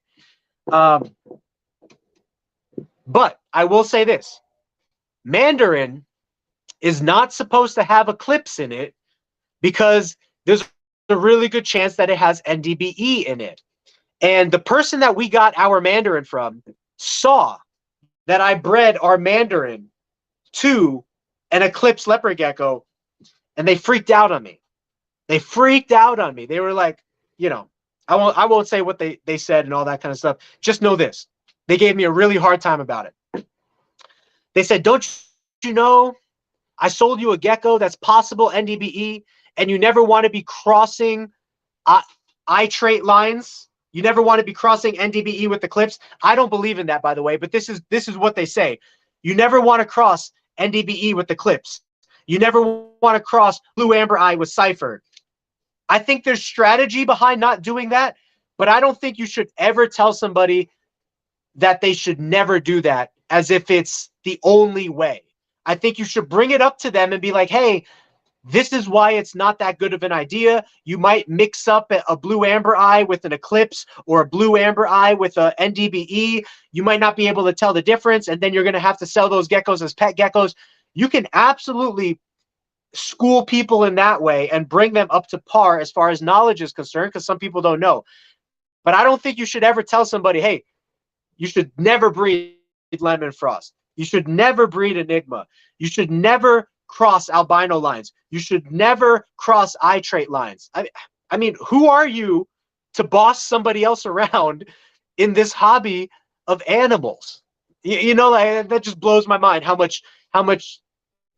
But I will say this. Mandarin is not supposed to have Eclipse in it because there's a really good chance that it has NDBE in it. And the person that we got our Mandarin from saw that I bred our Mandarin to an Eclipse leopard gecko, and they freaked out on me. They freaked out on me. They were like, you know, I won't say what they said and all that kind of stuff. Just know this. They gave me a really hard time about it. They said, don't you know, I sold you a gecko that's possible NDBE, and you never want to be crossing eye trait lines. You never want to be crossing NDBE with Eclipse. I don't believe in that, by the way, but this is what they say. You never want to cross NDBE with Eclipse. You never want to cross Blue Amber Eye with Cipher. I think there's strategy behind not doing that, but I don't think you should ever tell somebody that they should never do that as if it's the only way. I think you should bring it up to them and be like, hey, this is why it's not that good of an idea. You might mix up a Blue Amber Eye with an Eclipse or a Blue Amber Eye with a NDBE. You might not be able to tell the difference, and then you're going to have to sell those geckos as pet geckos. You can absolutely school people in that way and bring them up to par as far as knowledge is concerned, because some people don't know. But I don't think you should ever tell somebody, hey, you should never breed Lemon Frost. You should never breed Enigma. You should never cross albino lines. You should never cross eye trait lines. I mean, who are you to boss somebody else around in this hobby of animals? You know, like, that just blows my mind how much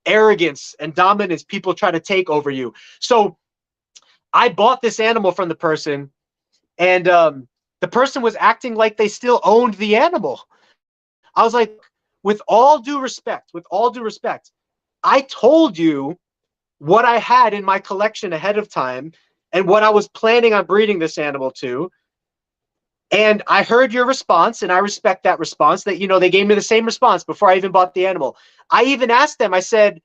arrogance and dominance people try to take over you. So I bought this animal from the person, and the person was acting like they still owned the animal. I was like, with all due respect, I told you what I had in my collection ahead of time and what I was planning on breeding this animal to. And I heard your response, and I respect that response, that, you know, they gave me the same response before I even bought the animal. I even asked them, I said,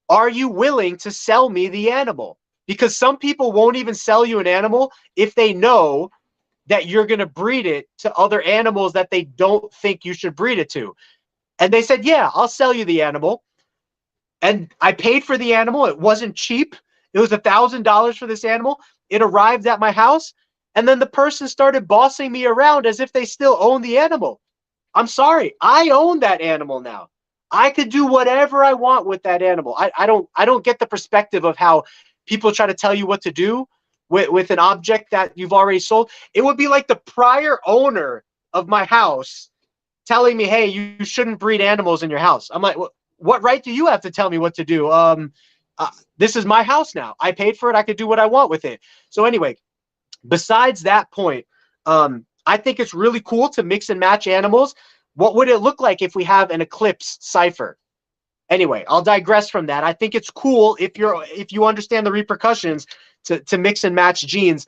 are you willing to sell me the animal? Because some people won't even sell you an animal if they know that you're going to breed it to other animals that they don't think you should breed it to. And they said, yeah, I'll sell you the animal. And I paid for the animal. It wasn't cheap. It was $1,000 for this animal. It arrived at my house. And then the person started bossing me around as if they still own the animal. I'm sorry. I own that animal now. I could do whatever I want with that animal. I don't get the perspective of how people try to tell you what to do with an object that you've already sold. It would be like the prior owner of my house telling me, hey, you shouldn't breed animals in your house. I'm like, what right do you have to tell me what to do? This is my house now. I paid for it. I could do what I want with it. So anyway, besides that point, I think it's really cool to mix and match animals. What would it look like if we have an Eclipse Cipher? Anyway, I'll digress from that. I think it's cool if you understand the repercussions to mix and match genes.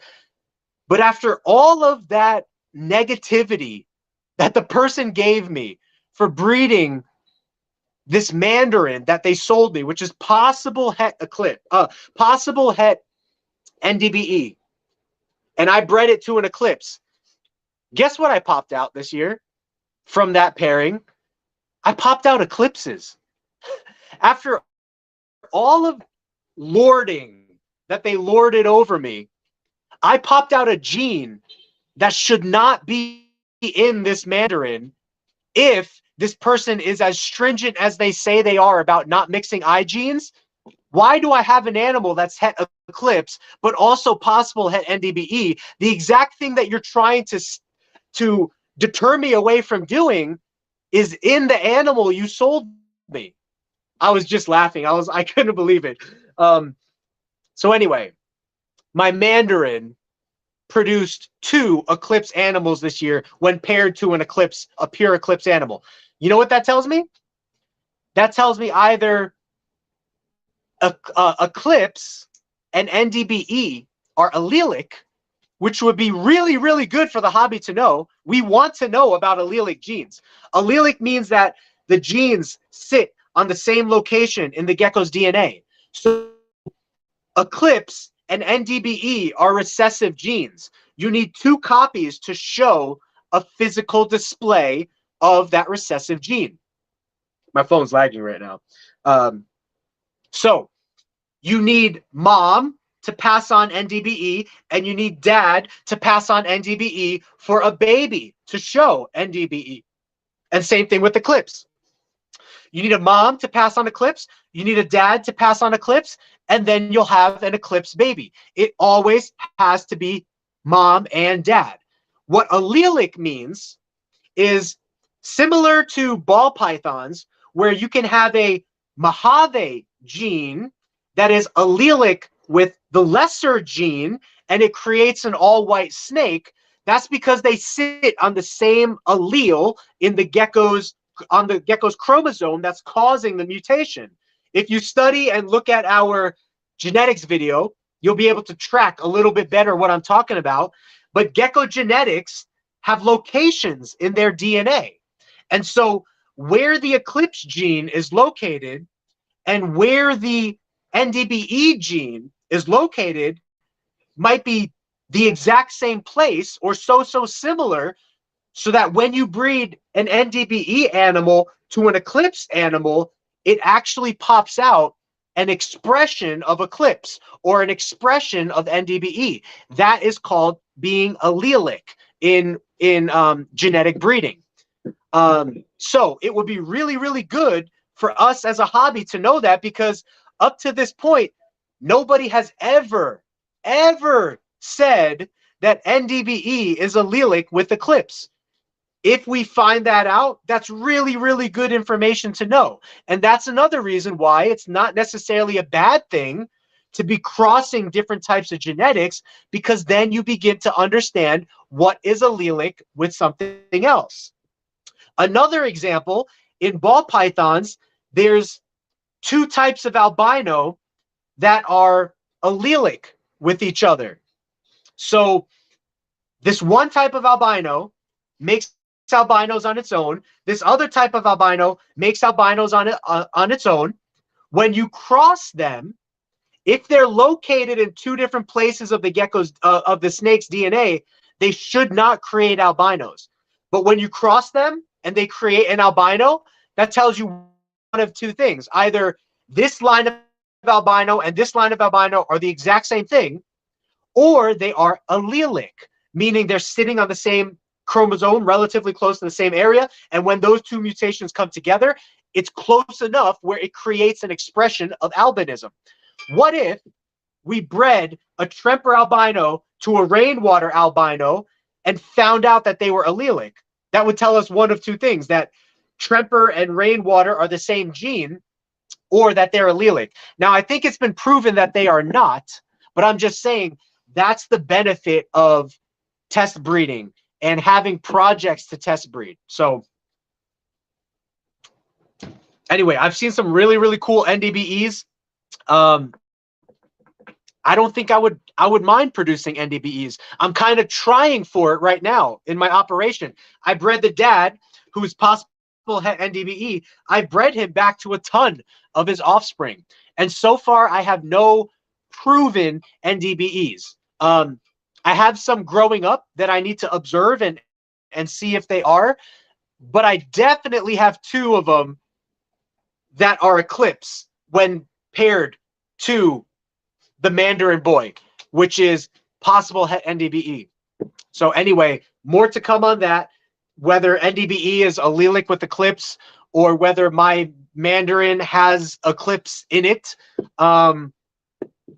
But after all of that negativity that the person gave me for breeding this Mandarin that they sold me, which is possible het Eclipse, possible het NDBE, and I bred it to an Eclipse. Guess what I popped out this year from that pairing? I popped out Eclipses. After all of lording that they lorded over me, I popped out a gene that should not be in this Mandarin if this person is as stringent as they say they are about not mixing eye genes, why do I have an animal that's het eclipse, but also possible het NDBE? The exact thing that you're trying to deter me away from doing is in the animal you sold me. I was just laughing. I couldn't believe it. So anyway, my Mandarin produced 2 eclipse animals this year when paired to a pure eclipse animal. You know what that tells me? That tells me either eclipse and NDBE are allelic, which would be really, really good for the hobby to know. We want to know about allelic genes. Allelic means that the genes sit on the same location in the gecko's DNA. So eclipse and NDBE are recessive genes. You need 2 copies to show a physical display of that recessive gene. My phone's lagging right now. So you need mom to pass on NDBE, and you need dad to pass on NDBE for a baby to show NDBE. And same thing with eclipse. You need a mom to pass on eclipse, you need a dad to pass on eclipse, and then you'll have an eclipse baby. It always has to be mom and dad. What allelic means is similar to ball pythons, where you can have a Mojave gene that is allelic with the lesser gene, and it creates an all-white snake. That's because they sit on the same allele in the gecko's chromosome that's causing the mutation. If you study and look at our genetics video, you'll be able to track a little bit better what I'm talking about. But gecko genetics have locations in their DNA. And so where the eclipse gene is located and where the NDBE gene is located might be the exact same place or so similar, so that when you breed an NDBE animal to an eclipse animal, it actually pops out an expression of eclipse or an expression of NDBE. That is called being allelic in genetic breeding. So it would be really, really good for us as a hobby to know that, because up to this point, nobody has ever said that NDBE is allelic with eclipse. If we find that out, that's really, really good information to know. And that's another reason why it's not necessarily a bad thing to be crossing different types of genetics, because then you begin to understand what is allelic with something else. Another example, in ball pythons, there's 2 types of albino that are allelic with each other. So this one type of albino makes albinos on its own. This other type of albino makes albinos on its own. When you cross them, if they're located in 2 different places of the gecko's of the snake's DNA, they should not create albinos. But when you cross them and they create an albino, that tells you one of 2 things: either this line of albino and this line of albino are the exact same thing, or they are allelic, meaning they're sitting on the same chromosome, relatively close to the same area, and when those 2 mutations come together, it's close enough where it creates an expression of albinism. What if we bred a Tremper albino to a rainwater albino and found out that they were allelic? That would tell us one of 2 things: that Tremper and rainwater are the same gene, or that they're allelic. Now, I think it's been proven that they are not, but I'm just saying that's the benefit of test breeding and having projects to test breed. So anyway, I've seen some really, really cool NDBEs. I don't think I would mind producing NDBEs. I'm kind of trying for it right now in my operation. I bred the dad, who's possible het NDBE. I bred him back to a ton of his offspring, and so far I have no proven NDBEs. I have some growing up that I need to observe and see if they are, but I definitely have 2 of them that are eclipse when paired to the Mandarin boy, which is possible het NDBE. So anyway, more to come on that. whether NDBE is allelic with eclipse or whether my Mandarin has eclipse in it,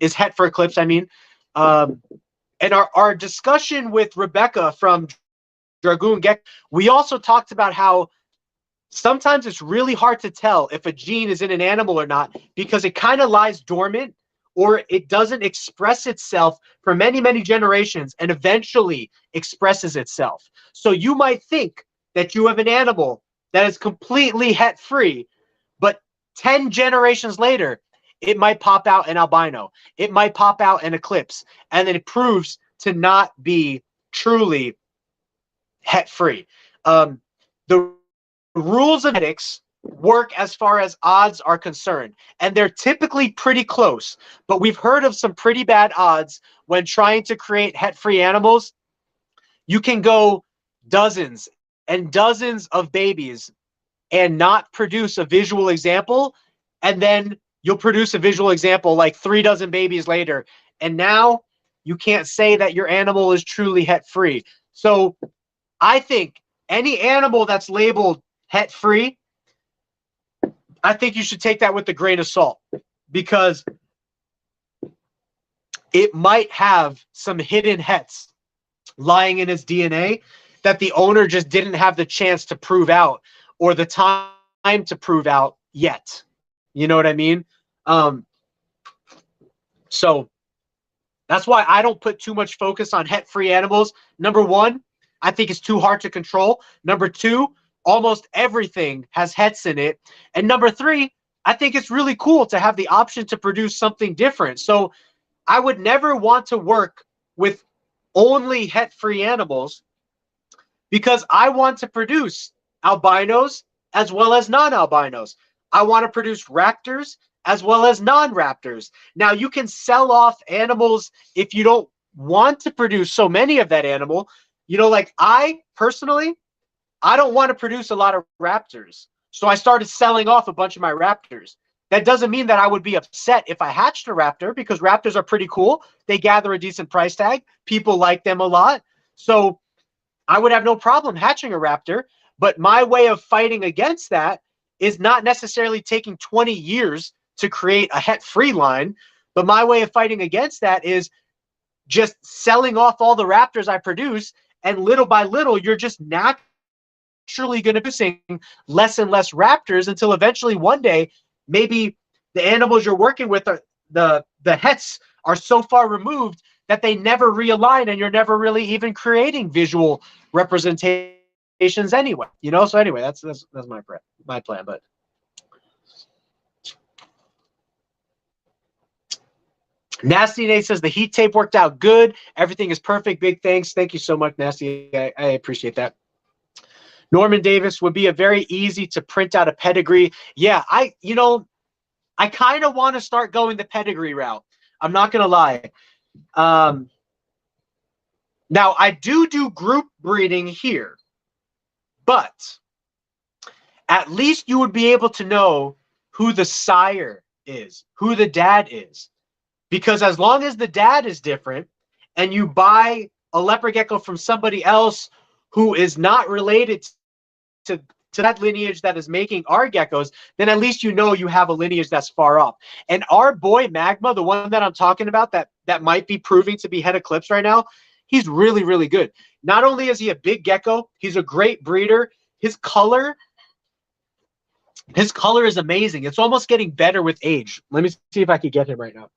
is het for eclipse, I mean. And our discussion with Rebecca from Dragoon Gecko, we also talked about how sometimes it's really hard to tell if a gene is in an animal or not because it kind of lies dormant or it doesn't express itself for many, many generations and eventually expresses itself. So you might think that you have an animal that is completely het free, but 10 generations later, it might pop out an albino. It might pop out an eclipse. And then it proves to not be truly het free. The rules of genetics work as far as odds are concerned, and they're typically pretty close. But we've heard of some pretty bad odds when trying to create het-free animals. You can go dozens and dozens of babies and not produce a visual example, and then you'll produce a visual example like 3 dozen babies later, and now you can't say that your animal is truly het-free. So I think any animal that's labeled het-free, I think you should take that with a grain of salt because it might have some hidden hets lying in its DNA that the owner just didn't have the chance to prove out or the time to prove out yet. You know what I mean? So that's why I don't put too much focus on het-free animals. Number one, I think it's too hard to control. Number two, almost everything has hets in it. And number three, I think it's really cool to have the option to produce something different. So I would never want to work with only het-free animals because I want to produce albinos as well as non-albinos. I want to produce raptors as well as non-raptors. Now, you can sell off animals if you don't want to produce so many of that animal. You know, like I personally, I don't want to produce a lot of raptors. So I started selling off a bunch of my raptors. That doesn't mean that I would be upset if I hatched a raptor because raptors are pretty cool. They gather a decent price tag. People like them a lot. So I would have no problem hatching a raptor. But my way of fighting against that is not necessarily taking 20 years to create a het-free line. But my way of fighting against that is just selling off all the raptors I produce. And little by little, you're just naturally going to be seeing less and less raptors until eventually one day, maybe the animals you're working with are the hets are so far removed that they never realign and you're never really even creating visual representations anyway. You know, so anyway, that's my plan. But Nasty Nate says the heat tape worked out good. Everything is perfect. Big thanks. Thank you so much, Nasty. I appreciate that. Norman Davis would be a very easy to print out a pedigree. Yeah, I kind of want to start going the pedigree route. I'm not going to lie. Now, I do group breeding here, but at least you would be able to know who the sire is, who the dad is. Because as long as the dad is different and you buy a leopard gecko from somebody else who is not related to that lineage that is making our geckos, then at least you know you have a lineage that's far off. And our boy Magma, the one that I'm talking about that might be proving to be head eclipse right now, he's really, really good. Not only is he a big gecko, he's a great breeder. His color is amazing. It's almost getting better with age. Let me see if I can get him right now.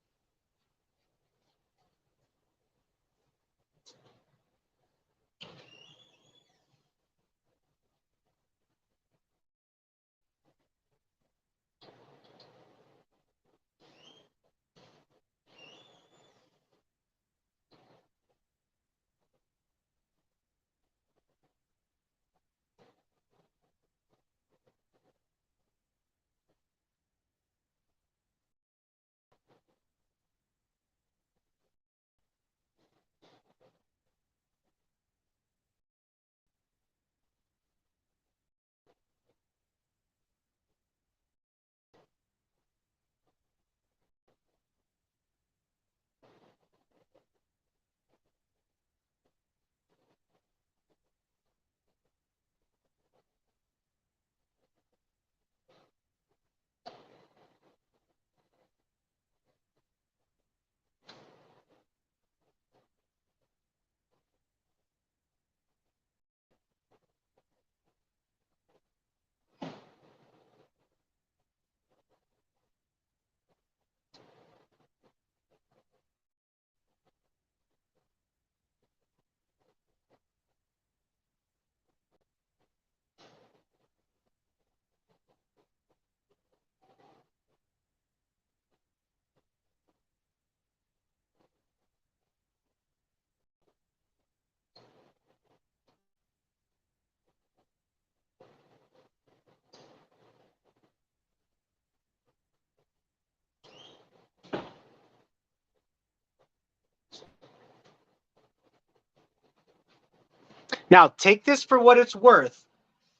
Now, take this for what it's worth,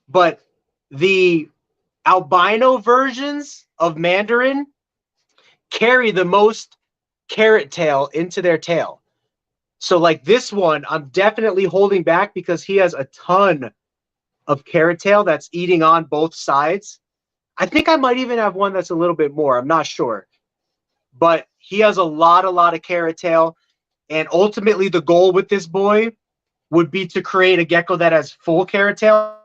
but the albino versions of Mandarin carry the most carrot tail into their tail. So like this one, I'm definitely holding back because he has a ton of carrot tail that's eating on both sides. I think I might even have one that's a little bit more. I'm not sure. But he has a lot of carrot tail. And ultimately, the goal with this boy would be to create a gecko that has full carrot tail.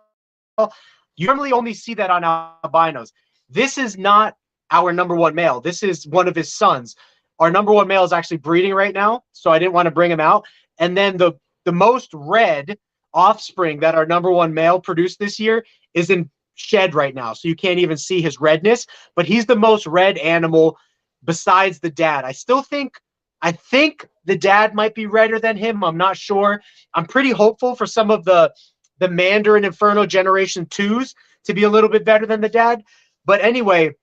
You normally only see that on albinos. This is not our #1 male. This is one of his sons. Our #1 male is actually breeding right now, so I didn't want to bring him out. And then the most red offspring that our #1 male produced this year is in shed right now, so you can't even see his redness. But he's the most red animal besides the dad. I think the dad might be redder than him. I'm not sure. I'm pretty hopeful for some of the Mandarin Inferno Generation 2s to be a little bit better than the dad. But anyway,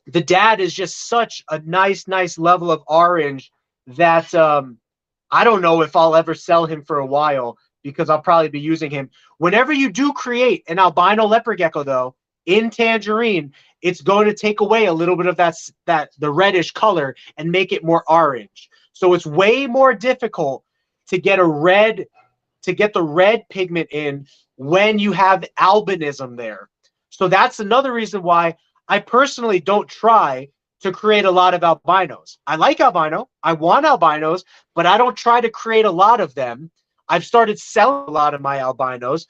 the dad is just such a nice level of orange that I don't know if I'll ever sell him for a while because I'll probably be using him. Whenever you do create an albino leopard gecko, though, in tangerine, it's going to take away a little bit of the reddish color and make it more orange. So it's way more difficult to get the red pigment in when you have albinism there. So that's another reason why I personally don't try to create a lot of albinos. I like albino, I want albinos, but I don't try to create a lot of them. I've started selling a lot of my albinos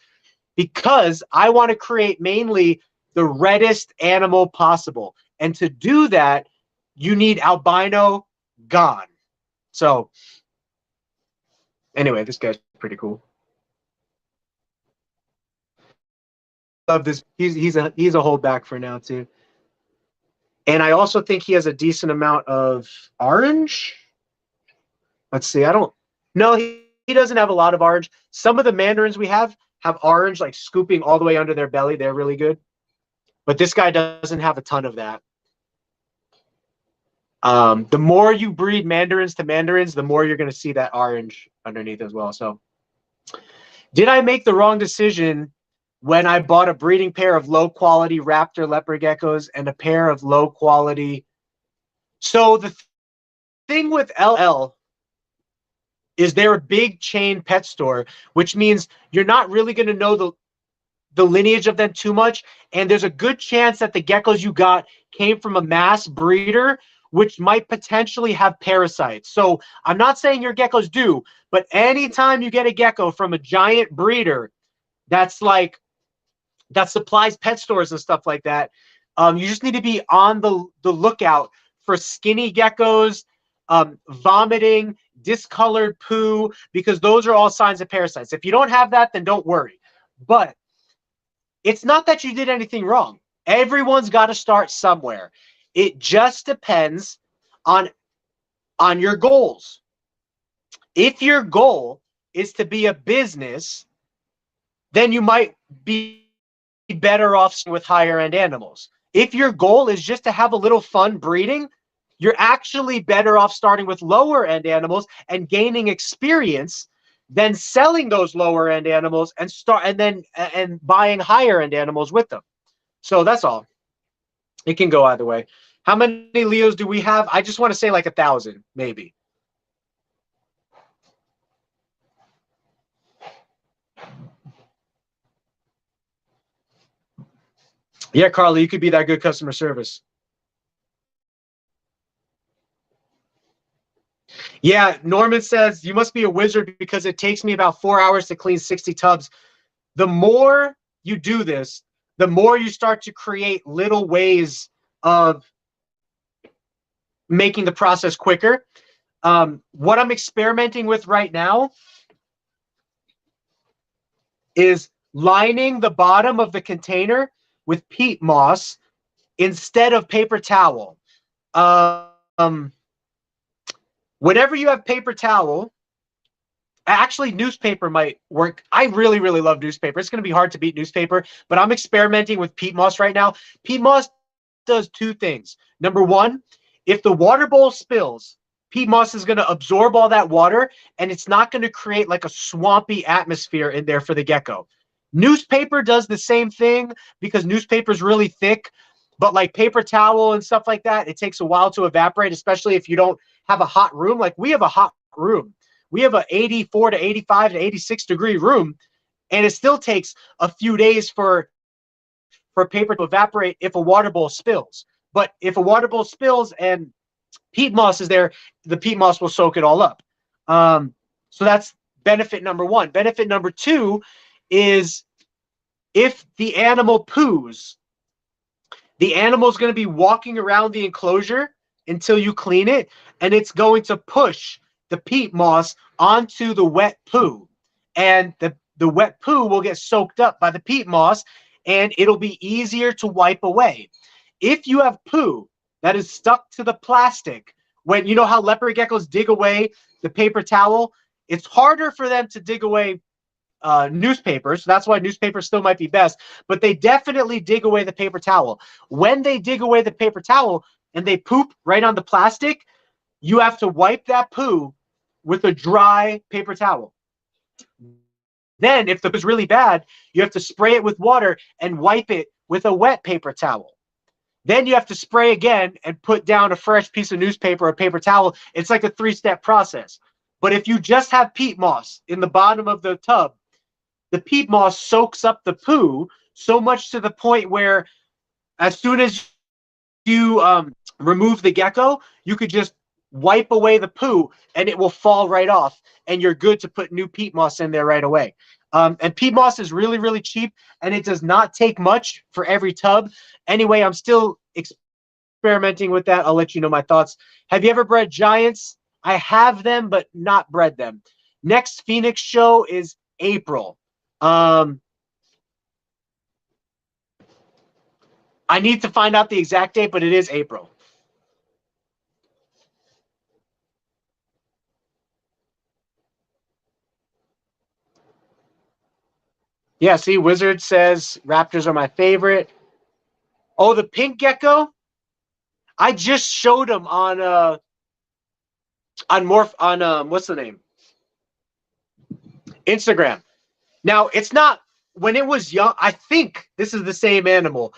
because I want to create mainly the reddest animal possible. And to do that, you need albino gone. So anyway, this guy's pretty cool. Love this. He's a holdback for now too. And I also think he has a decent amount of orange. Let's see. No, he doesn't have a lot of orange. Some of the mandarins we have orange like scooping all the way under their belly. They're really good. But this guy doesn't have a ton of that. The more you breed mandarins to mandarins, the more you're going to see that orange underneath as well. So did I make the wrong decision when I bought a breeding pair of low-quality raptor leopard geckos and a pair of low-quality? So the thing with LL is they're a big chain pet store, which means you're not really going to know the lineage of them too much, and there's a good chance that the geckos you got came from a mass breeder, which might potentially have parasites. So I'm not saying your geckos do, but anytime you get a gecko from a giant breeder that supplies pet stores and stuff like that, you just need to be on the lookout for skinny geckos, vomiting, discolored poo, because those are all signs of parasites. If you don't have that, then don't worry. But it's not that you did anything wrong. Everyone's got to start somewhere. It just depends on your goals. If your goal is to be a business, then you might be better off with higher end animals. If your goal is just to have a little fun breeding, you're actually better off starting with lower end animals and gaining experience than selling those lower end animals and buying higher end animals with them. So that's all. It can go either way. How many Leos do we have? I just want to say like 1,000, maybe. Yeah, Carly, you could be that good customer service. Yeah, Norman says, you must be a wizard because it takes me about 4 hours to clean 60 tubs. The more you do this, the more you start to create little ways of making the process quicker. What I'm experimenting with right now is lining the bottom of the container with peat moss instead of paper towel. Whenever you have paper towel, actually newspaper might work. I really love newspaper. It's going to be hard to beat newspaper, but I'm experimenting with peat moss right now. Peat moss does two things. Number one, if the water bowl spills, peat moss is going to absorb all that water, and it's not going to create like a swampy atmosphere in there for the gecko. Newspaper does the same thing because newspaper is really thick, but like paper towel and stuff like that, it takes a while to evaporate, especially if you don't have a hot room. Like we have a hot room. We have a 84 to 85 to 86 degree room, and it still takes a few days for paper to evaporate if a water bowl spills. But if a water bowl spills and peat moss is there, the peat moss will soak it all up. So that's benefit number one. Benefit number two is if the animal poos, the animal is going to be walking around the enclosure until you clean it, and it's going to push the peat moss onto the wet poo. And the wet poo will get soaked up by the peat moss, and it'll be easier to wipe away. If you have poo that is stuck to the plastic, when you know how leopard geckos dig away the paper towel, it's harder for them to dig away newspapers. So that's why newspaper still might be best, but they definitely dig away the paper towel. When they dig away the paper towel and they poop right on the plastic, you have to wipe that poo with a dry paper towel. Then if the poo is really bad, you have to spray it with water and wipe it with a wet paper towel. Then you have to spray again and put down a fresh piece of newspaper or paper towel. It's like a 3-step process. But if you just have peat moss in the bottom of the tub, the peat moss soaks up the poo so much to the point where as soon as you remove the gecko, you could just wipe away the poo and it will fall right off, and you're good to put new peat moss in there right away. And peat moss is really, really cheap, and it does not take much for every tub. Anyway, I'm still experimenting with that. I'll let you know my thoughts. Have you ever bred giants? I have them, but not bred them. Next Phoenix show is April. I need to find out the exact date, but it is April. Yeah, see, Wizard says raptors are my favorite. Oh, the pink gecko? I just showed him on what's the name? Instagram. Now, it's not, when it was young, I think this is the same animal.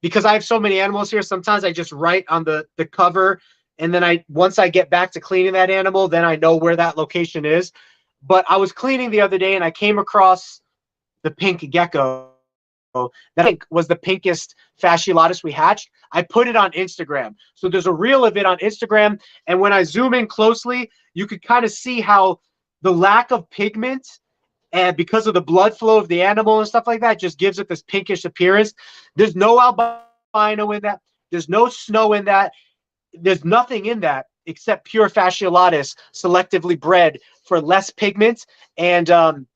Because I have so many animals here, sometimes I just write on the cover, and then once I get back to cleaning that animal, then I know where that location is. But I was cleaning the other day and I came across the pink gecko. That I think was the pinkest fasciolatus we hatched. I put it on Instagram. So there's a reel of it on Instagram. And when I zoom in closely, you could kind of see how the lack of pigment and because of the blood flow of the animal and stuff like that just gives it this pinkish appearance. There's no albino in that. There's no snow in that. There's nothing in that except pure fasciolatus selectively bred for less pigment. And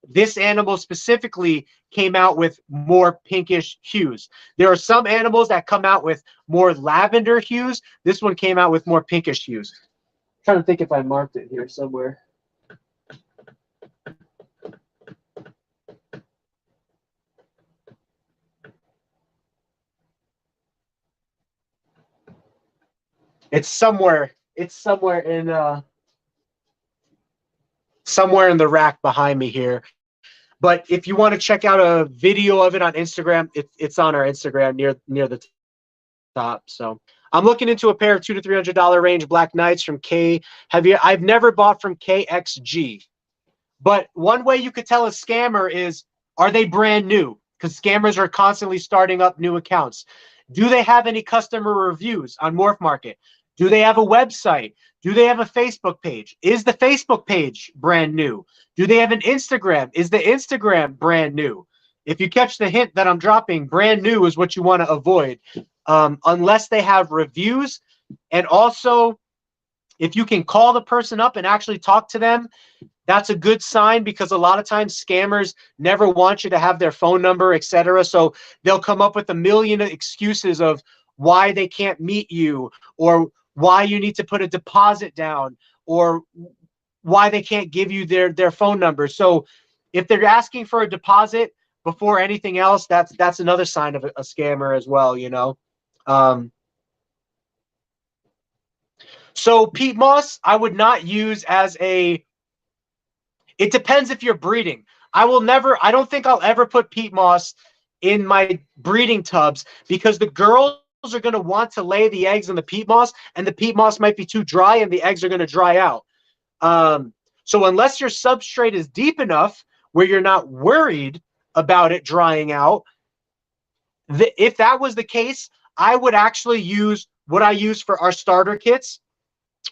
this animal specifically came out with more pinkish hues. There are some animals that come out with more lavender hues. This one came out with more pinkish hues. I'm trying to think if I marked it here somewhere. It's somewhere in somewhere in the rack behind me here. But if you want to check out a video of it on Instagram, it's on our Instagram near the top. So I'm looking into a pair of $200 to $300 range Black Knights from K. I've never bought from KXG. But one way you could tell a scammer is, are they brand new? Because scammers are constantly starting up new accounts. Do they have any customer reviews on Morph Market? Do they have a website? Do they have a Facebook page? Is the Facebook page brand new? Do they have an Instagram? Is the Instagram brand new? If you catch the hint that I'm dropping, brand new is what you want to avoid, unless they have reviews. And also, if you can call the person up and actually talk to them, that's a good sign, because a lot of times scammers never want you to have their phone number, etc. So they'll come up with a million excuses of why they can't meet you, or why you need to put a deposit down, or why they can't give you their phone number. So if they're asking for a deposit before anything else, that's another sign of a scammer as well, you know. So peat moss, I would not use as a. It depends if you're breeding. I don't think I'll ever put peat moss in my breeding tubs because the girls are going to want to lay the eggs in the peat moss, and the peat moss might be too dry, and the eggs are going to dry out. So unless your substrate is deep enough where you're not worried about it drying out, if that was the case, I would actually use what I use for our starter kits,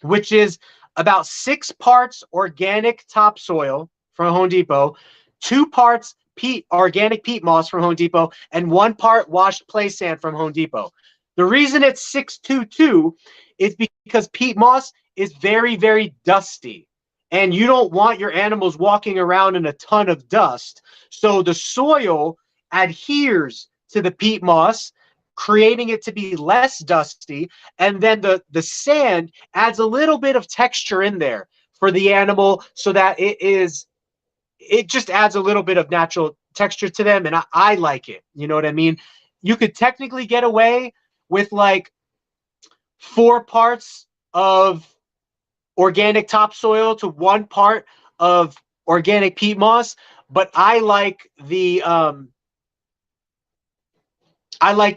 which is about 6 parts organic topsoil from Home Depot, 2 parts organic peat moss from Home Depot, and 1 part washed play sand from Home Depot. The reason it's 622 is because peat moss is very, very dusty, and you don't want your animals walking around in a ton of dust. So the soil adheres to the peat moss, creating it to be less dusty, and then the sand adds a little bit of texture in there for the animal so that it just adds a little bit of natural texture to them, and I like it. You know what I mean? You could technically get away with like 4 parts of organic topsoil to 1 part of organic peat moss, but I like the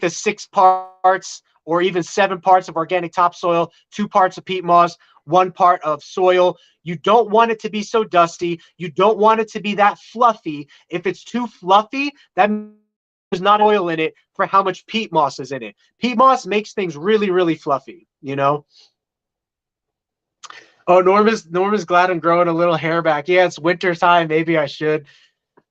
6 parts or even 7 parts of organic topsoil, 2 parts of peat moss, 1 part of soil. You don't want it to be so dusty. You don't want it to be that fluffy. If it's too fluffy, that there's not oil in it for how much peat moss is in it. Peat moss makes things really, really fluffy, you know? Oh, Norma's glad I'm growing a little hair back. Yeah, it's winter time. Maybe I should.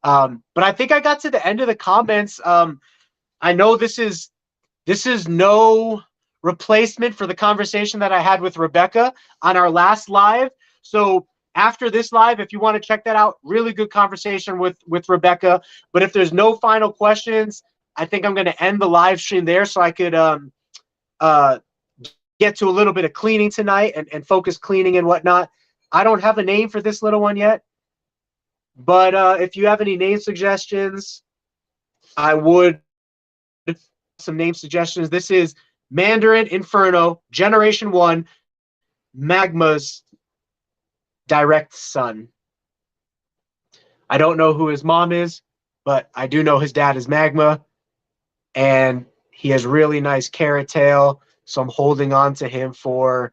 But I think I got to the end of the comments. I know this is no replacement for the conversation that I had with Rebecca on our last live. So after this live, if you want to check that out, really good conversation with Rebecca. But if there's no final questions, I think I'm going to end the live stream there so I could get to a little bit of cleaning tonight and focus cleaning and whatnot. I don't have a name for this little one yet, but if you have any name suggestions, I would some name suggestions. This is Mandarin Inferno Generation 1 Magma's direct son. I don't know who his mom is, but I do know his dad is Magma, and he has really nice carrot tail, so I'm holding on to him for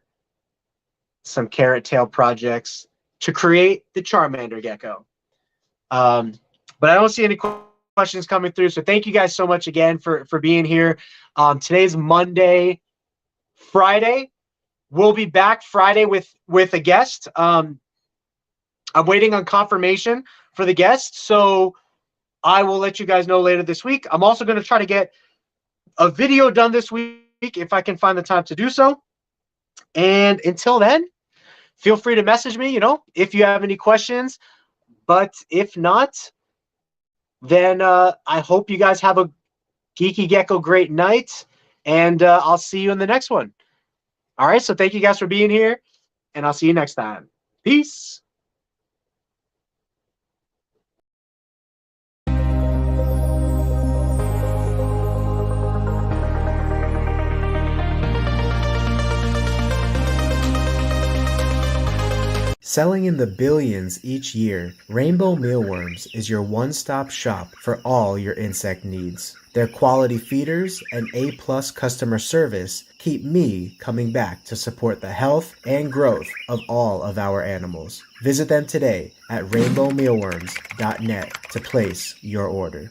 some carrot tail projects to create the Charmander Gecko. But I don't see any questions coming through, so thank you guys so much again for being here. Today's Monday. Friday, we'll be back Friday with a guest. I'm waiting on confirmation for the guest, so I will let you guys know later this week. I'm also going to try to get a video done this week if I can find the time to do so. And until then, feel free to message me, if you have any questions. But if not, then I hope you guys have a Geeky Gecko great night, and I'll see you in the next one. All right, so thank you guys for being here, and I'll see you next time. Peace. Selling in the billions each year, Rainbow Mealworms is your one-stop shop for all your insect needs. Their quality feeders and A-plus customer service keep me coming back to support the health and growth of all of our animals. Visit them today at rainbowmealworms.net to place your order.